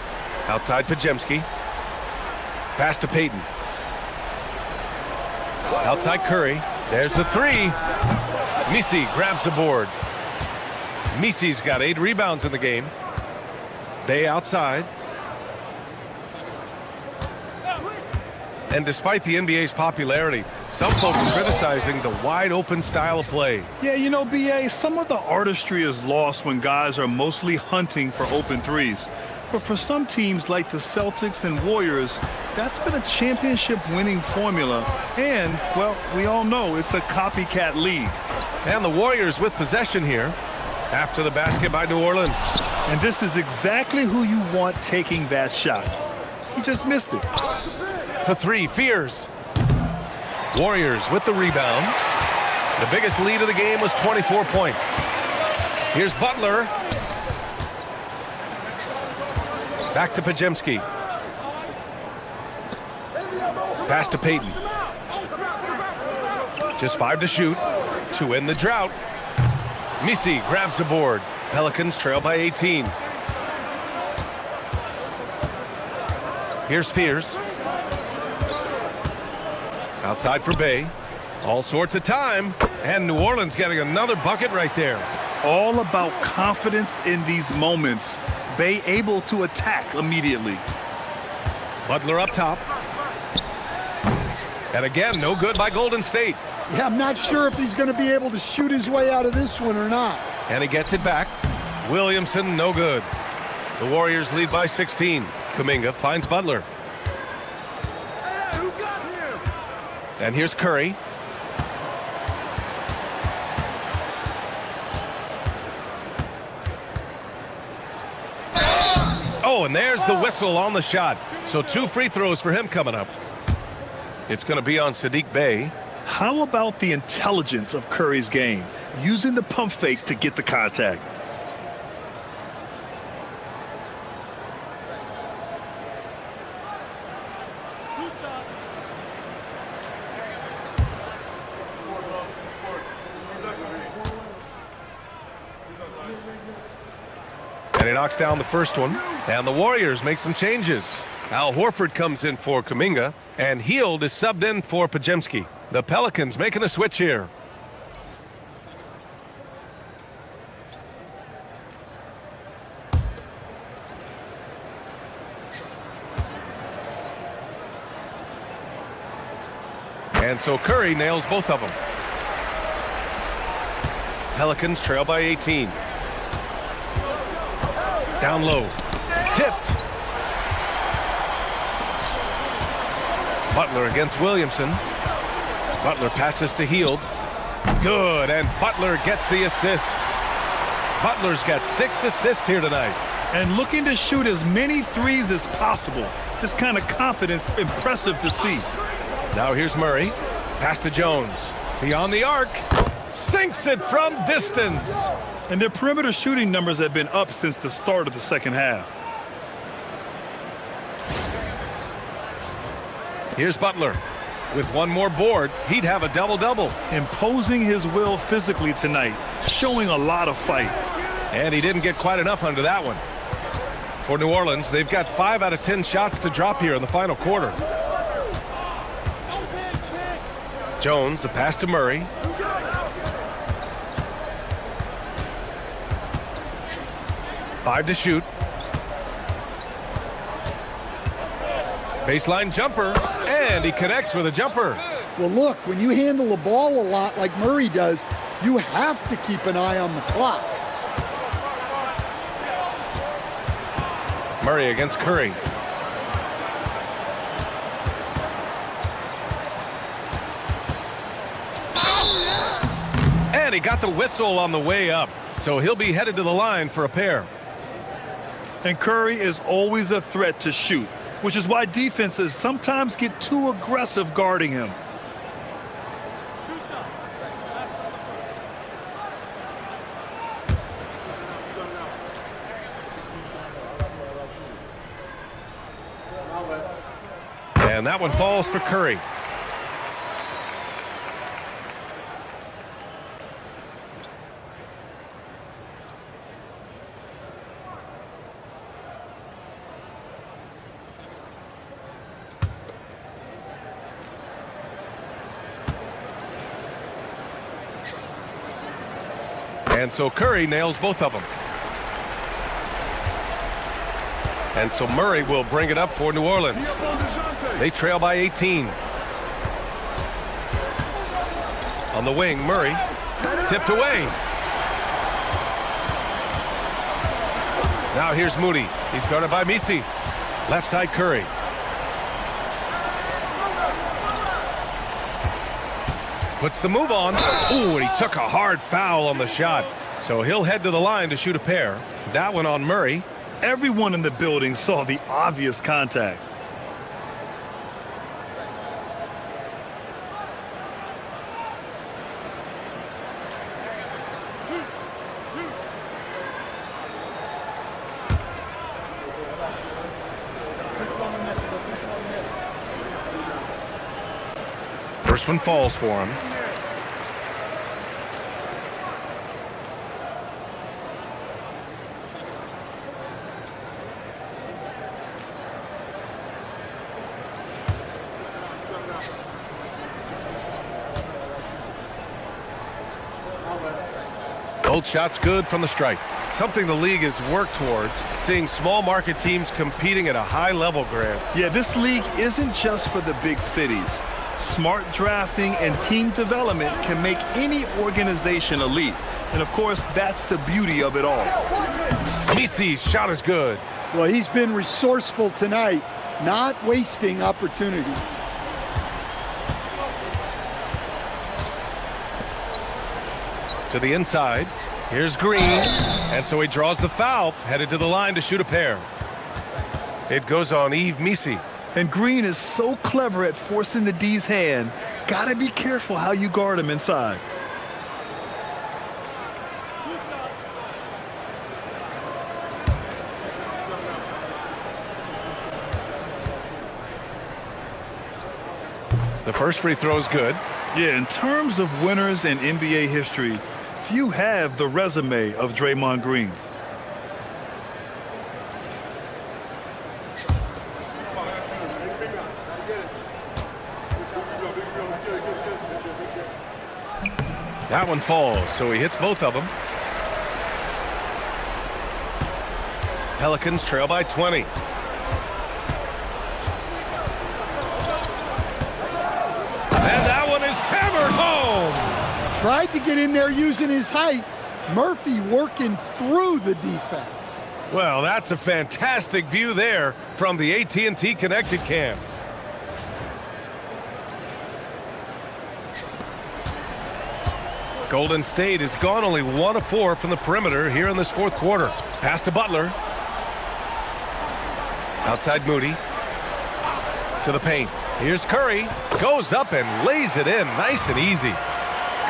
Outside Pajemski. Pass to Payton. Outside Curry. There's the three. Misi grabs the board. Misi's got 8 rebounds in the game. Bay outside. And despite the NBA's popularity, some folks are criticizing the wide-open style of play. Yeah, you know, B.A., some of the artistry is lost when guys are mostly hunting for open threes. But for some teams like the Celtics and Warriors, that's been a championship-winning formula. And, well, we all know it's a copycat league. And the Warriors with possession here after the basket by New Orleans. And this is exactly who you want taking that shot. He just missed it. For 3, Fears. Warriors with the rebound. The biggest lead of the game was 24 points. Here's Butler. Back to Pajemski. Pass to Payton. Just 5 to shoot to end the drought. Misi grabs the board. Pelicans trail by 18. Here's Fears. Outside for Bay. All sorts of time. And New Orleans getting another bucket right there. All about confidence in these moments. Bay able to attack immediately. Butler up top. And again, no good by Golden State. Yeah, I'm not sure if he's going to be able to shoot his way out of this one or not. And he gets it back. Williamson, no good. The Warriors lead by 16. Kuminga finds Butler. And here's Curry. Oh, and there's the whistle on the shot. So 2 free throws for him coming up. It's going to be on Saddiq Bey. How about the intelligence of Curry's game? Using the pump fake to get the contact. And he knocks down the first one. And the Warriors make some changes. Al Horford comes in for Kuminga. And Hield is subbed in for Pajemski. The Pelicans making a switch here. And so Curry nails both of them. Pelicans trail by 18. Down low. Tipped. Butler against Williamson. Butler passes to Hield. Good, and Butler gets the assist. Butler's got 6 assists here tonight. And looking to shoot as many threes as possible. This kind of confidence, impressive to see. Now here's Murray. Pass to Jones. Beyond the arc. Sinks it from distance. And their perimeter shooting numbers have been up since the start of the second half. Here's Butler. With one more board, he'd have a double-double. Imposing his will physically tonight, showing a lot of fight. And he didn't get quite enough under that one. For New Orleans, they've got 5 out of 10 shots to drop here in the final quarter. Jones, the pass to Murray. Five to shoot. Baseline jumper, and he connects with a jumper. Well, look, when you handle the ball a lot like Murray does, you have to keep an eye on the clock. Murray against Curry. And he got the whistle on the way up, so he'll be headed to the line for a pair. And Curry is always a threat to shoot, which is why defenses sometimes get too aggressive guarding him. And that one falls for Curry. And so Curry nails both of them. And so Murray will bring it up for New Orleans. They trail by 18. On the wing, Murray. Tipped away. Now here's Moody. He's guarded by Misi. Left side, Curry. Puts the move on. Ooh, and he took a hard foul on the shot. So he'll head to the line to shoot a pair. That one on Murray. Everyone in the building saw the obvious contact. First one falls for him. Both shots good from the stripe. Something the league has worked towards, seeing small market teams competing at a high level, Grant. Yeah, this league isn't just for the big cities. Smart drafting and team development can make any organization elite. And of course, that's the beauty of it all. Misi's shot is good. Well, he's been resourceful tonight, not wasting opportunities. To the inside. Here's Green. And so he draws the foul, headed to the line to shoot a pair. It goes on Yves Misi. And Green is so clever at forcing the D's hand. Gotta be careful how you guard him inside. The first free throw is good. Yeah, in terms of winners in NBA history, few have the resume of Draymond Green. That one falls, so he hits both of them. Pelicans trail by 20. And that one is hammered home. Tried to get in there using his height. Murphy working through the defense. Well, that's a fantastic view there from the AT&T Connected Cam. Golden State has gone only 1 of 4 from the perimeter here in this fourth quarter. Pass to Butler. Outside Moody. To the paint. Here's Curry. Goes up and lays it in. Nice and easy.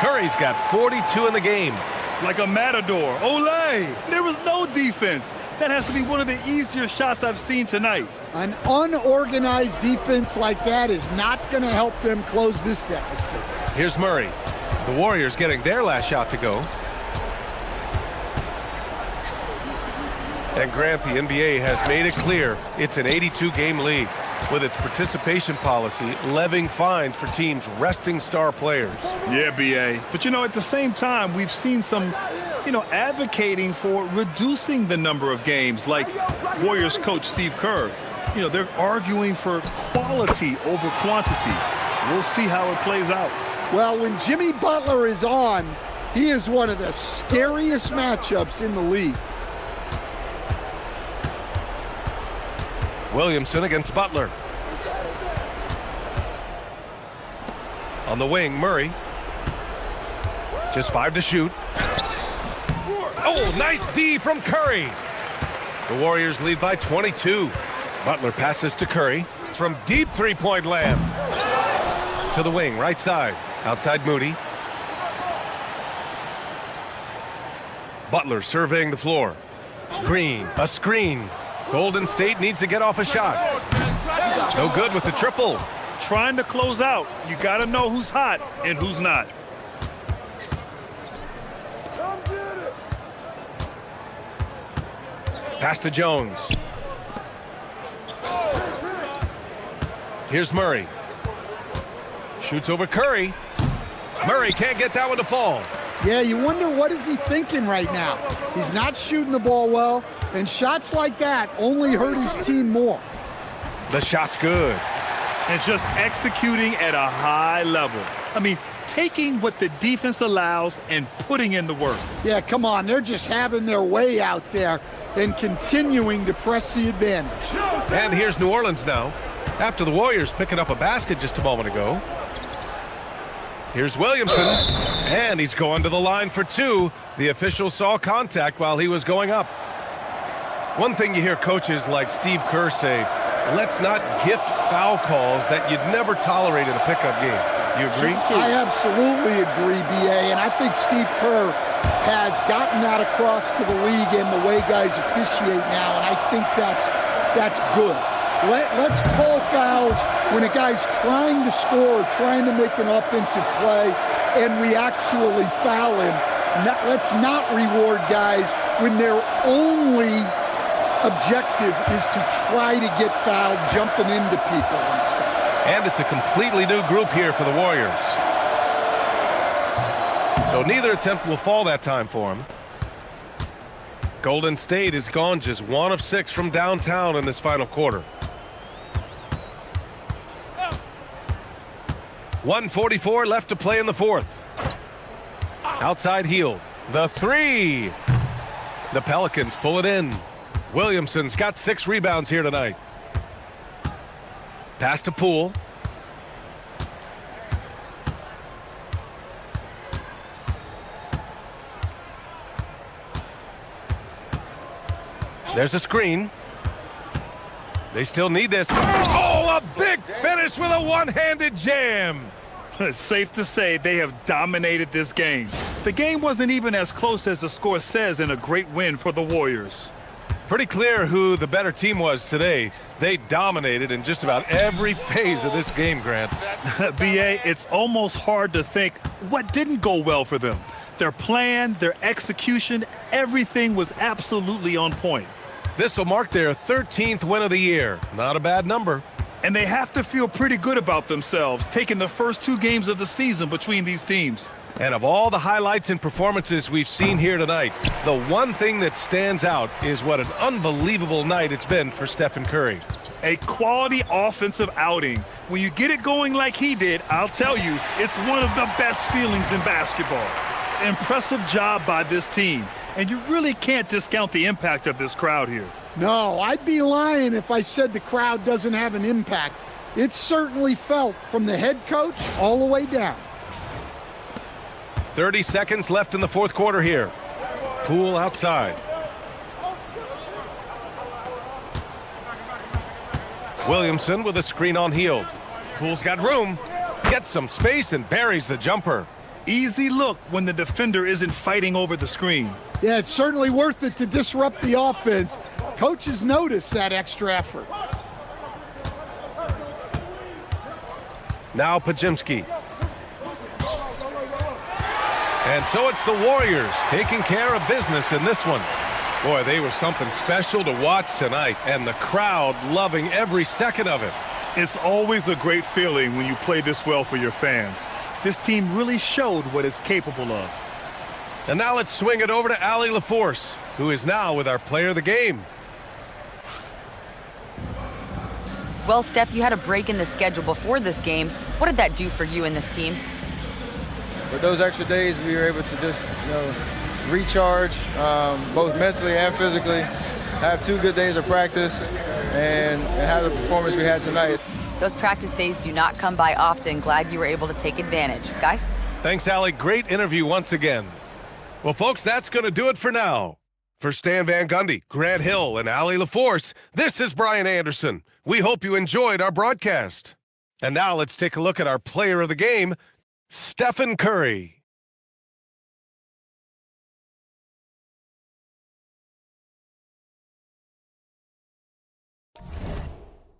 Curry's got 42 in the game. Like a matador. Olay! There was no defense. That has to be one of the easier shots I've seen tonight. An unorganized defense like that is not going to help them close this deficit. Here's Murray. The Warriors getting their last shot to go. And Grant, the NBA has made it clear it's an 82-game league with its participation policy levying fines for teams resting star players. Yeah, B.A. But, at the same time, we've seen some, advocating for reducing the number of games, like Warriors coach Steve Kerr. They're arguing for quality over quantity. We'll see how it plays out. Well, when Jimmy Butler is on, he is one of the scariest matchups in the league. Williamson against Butler. On the wing, Murray. Just 5 to shoot. Oh, nice D from Curry. The Warriors lead by 22. Butler passes to Curry from deep three-point land. To the wing, right side. Outside Moody. Butler surveying the floor. Green, a screen. Golden State needs to get off a shot. No good with the triple. Trying to close out. You got to know who's hot and who's not. Pass to Jones. Here's Murray. Shoots over Curry. Murray can't get that one to fall. Yeah, you wonder what is he thinking right now. He's not shooting the ball well, and shots like that only hurt his team more. The shot's good. And just executing at a high level. Taking what the defense allows and putting in the work. Yeah, come on. They're just having their way out there and continuing to press the advantage. And here's New Orleans now. After the Warriors picking up a basket just a moment ago. Here's Williamson, and he's going to the line for 2. The official saw contact while he was going up. One thing you hear coaches like Steve Kerr say, let's not gift foul calls that you'd never tolerate in a pickup game. You agree? I absolutely agree, B.A., and I think Steve Kerr has gotten that across to the league and the way guys officiate now, and I think that's good. Let's call fouls when a guy's trying to score or trying to make an offensive play and we actually foul him. Let's not reward guys when their only objective is to try to get fouled, jumping into people and stuff. And it's a completely new group here for the Warriors. So neither attempt will fall that time for him. Golden State has gone just 1 of 6 from downtown in this final quarter. 1:44 left to play in the fourth. Outside heel. The 3. The Pelicans pull it in. Williamson's got 6 rebounds here tonight. Pass to Poole. There's a screen. They still need this. Oh, a big finish with a one-handed jam. It's safe to say they have dominated this game. The game wasn't even as close as the score says in a great win for the Warriors. Pretty clear who the better team was today. They dominated in just about every phase of this game, Grant. B.A., it's almost hard to think what didn't go well for them. Their plan, their execution, everything was absolutely on point. This will mark their 13th win of the year. Not a bad number. And they have to feel pretty good about themselves, taking the first 2 games of the season between these teams. And of all the highlights and performances we've seen here tonight, the one thing that stands out is what an unbelievable night it's been for Stephen Curry. A quality offensive outing. When you get it going like he did, I'll tell you, it's one of the best feelings in basketball. Impressive job by this team, and you really can't discount the impact of this crowd here. No, I'd be lying if I said the crowd doesn't have an impact. It's certainly felt from the head coach all the way down. 30 seconds left in the fourth quarter here. Poole outside. Williamson with a screen on Hield. Poole's got room, gets some space and buries the jumper. Easy look when the defender isn't fighting over the screen. Yeah, it's certainly worth it to disrupt the offense. Coaches notice that extra effort. Now Pajimski. And so it's the Warriors taking care of business in this one. Boy, they were something special to watch tonight, and the crowd loving every second of it. It's always a great feeling when you play this well for your fans. This team really showed what it's capable of. And now let's swing it over to Allie LaForce, who is now with our player of the game. Well, Steph, you had a break in the schedule before this game. What did that do for you and this team? With those extra days, we were able to just, recharge, both mentally and physically, have 2 good days of practice, and have the performance we had tonight. Those practice days do not come by often. Glad you were able to take advantage. Guys? Thanks, Allie. Great interview once again. Well, folks, that's going to do it for now. For Stan Van Gundy, Grant Hill, and Allie LaForce, this is Brian Anderson. We hope you enjoyed our broadcast. And now let's take a look at our player of the game, Stephen Curry.